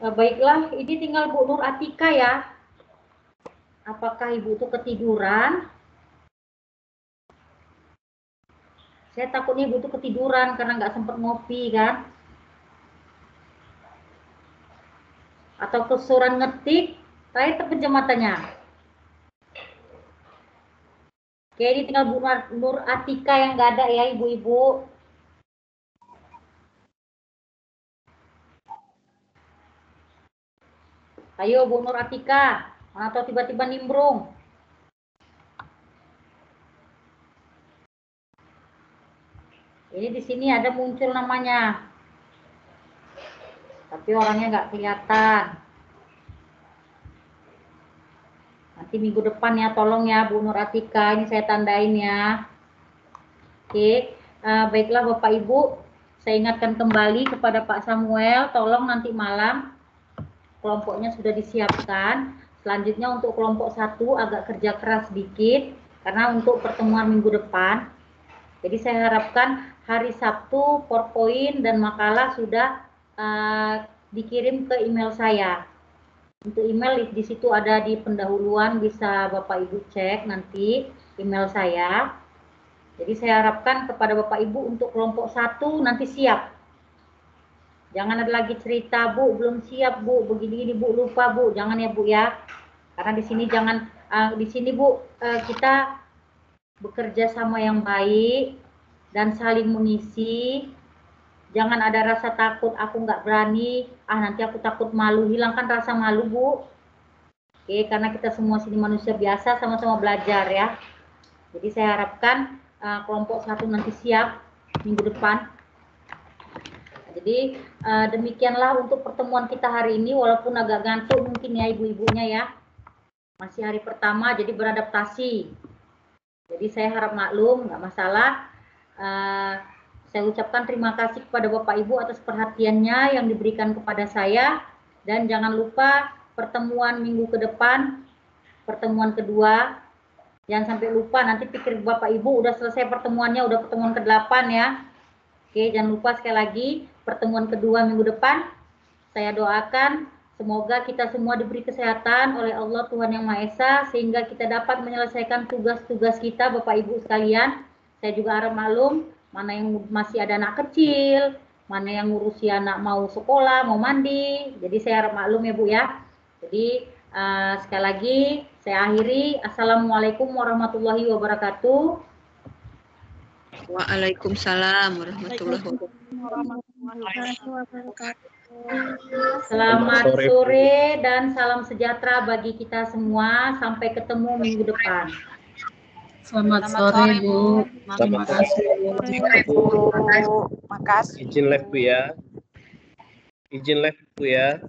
Baiklah, ini tinggal Bu Nur Atika ya. Apakah Ibu itu ketiduran? Saya takutnya Ibu itu ketiduran karena nggak sempat ngopi kan? Atau kesuruhan ngetik, saya terpejam matanya. Oke, ini tinggal Bu Nur Atika yang nggak ada ya Ibu-Ibu. Ayo Bu Nur Atika, atau tiba-tiba nimbrung. Ini di sini ada muncul namanya. Tapi orangnya nggak kelihatan. Nanti minggu depan ya, tolong ya Bu Nur Atika, ini saya tandain ya. Oke, baiklah Bapak Ibu, saya ingatkan kembali kepada Pak Samuel, tolong nanti malam kelompoknya sudah disiapkan. Selanjutnya untuk kelompok 1 agak kerja keras sedikit, karena untuk pertemuan minggu depan. Jadi saya harapkan hari Sabtu PowerPoint dan makalah sudah dikirim ke email saya. Untuk email di situ ada di pendahuluan, bisa Bapak Ibu cek nanti email saya. Jadi saya harapkan kepada Bapak Ibu untuk kelompok 1 nanti siap. Jangan ada lagi cerita, Bu, belum siap, Bu, begini-gini, Bu, lupa, Bu. Jangan ya, Bu ya. Karena di sini jangan di sini, Bu, kita bekerja sama yang baik dan saling mengisi. Jangan ada rasa takut, aku nggak berani, nanti aku takut malu. Hilangkan rasa malu, Bu. Oke, karena kita semua sini manusia biasa, sama-sama belajar ya. Jadi saya harapkan kelompok 1 nanti siap minggu depan. Jadi demikianlah untuk pertemuan kita hari ini, walaupun agak ngantuk mungkin ya ibu-ibunya ya. Masih hari pertama, jadi beradaptasi. Jadi saya harap maklum, nggak masalah. Saya ucapkan terima kasih kepada Bapak Ibu atas perhatiannya yang diberikan kepada saya. Dan jangan lupa pertemuan minggu ke depan, pertemuan kedua. Jangan sampai lupa, nanti pikir Bapak Ibu udah selesai pertemuannya, udah pertemuan ke-8 ya. Oke, jangan lupa sekali lagi, pertemuan kedua minggu depan. Saya doakan semoga kita semua diberi kesehatan oleh Allah Tuhan Yang Maha Esa, sehingga kita dapat menyelesaikan tugas-tugas kita Bapak Ibu sekalian. Saya juga harap maklum, mana yang masih ada anak kecil, mana yang ngurusi anak mau sekolah, mau mandi. Jadi saya harap maklum ya Bu ya. Jadi sekali lagi saya akhiri. Assalamualaikum warahmatullahi wabarakatuh. Waalaikumsalam warahmatullahi wabarakatuh. Selamat sore dan salam sejahtera bagi kita semua. Sampai ketemu minggu depan. Selamat sore, Bu. Terima kasih. Makasih. Izin live Bu ya.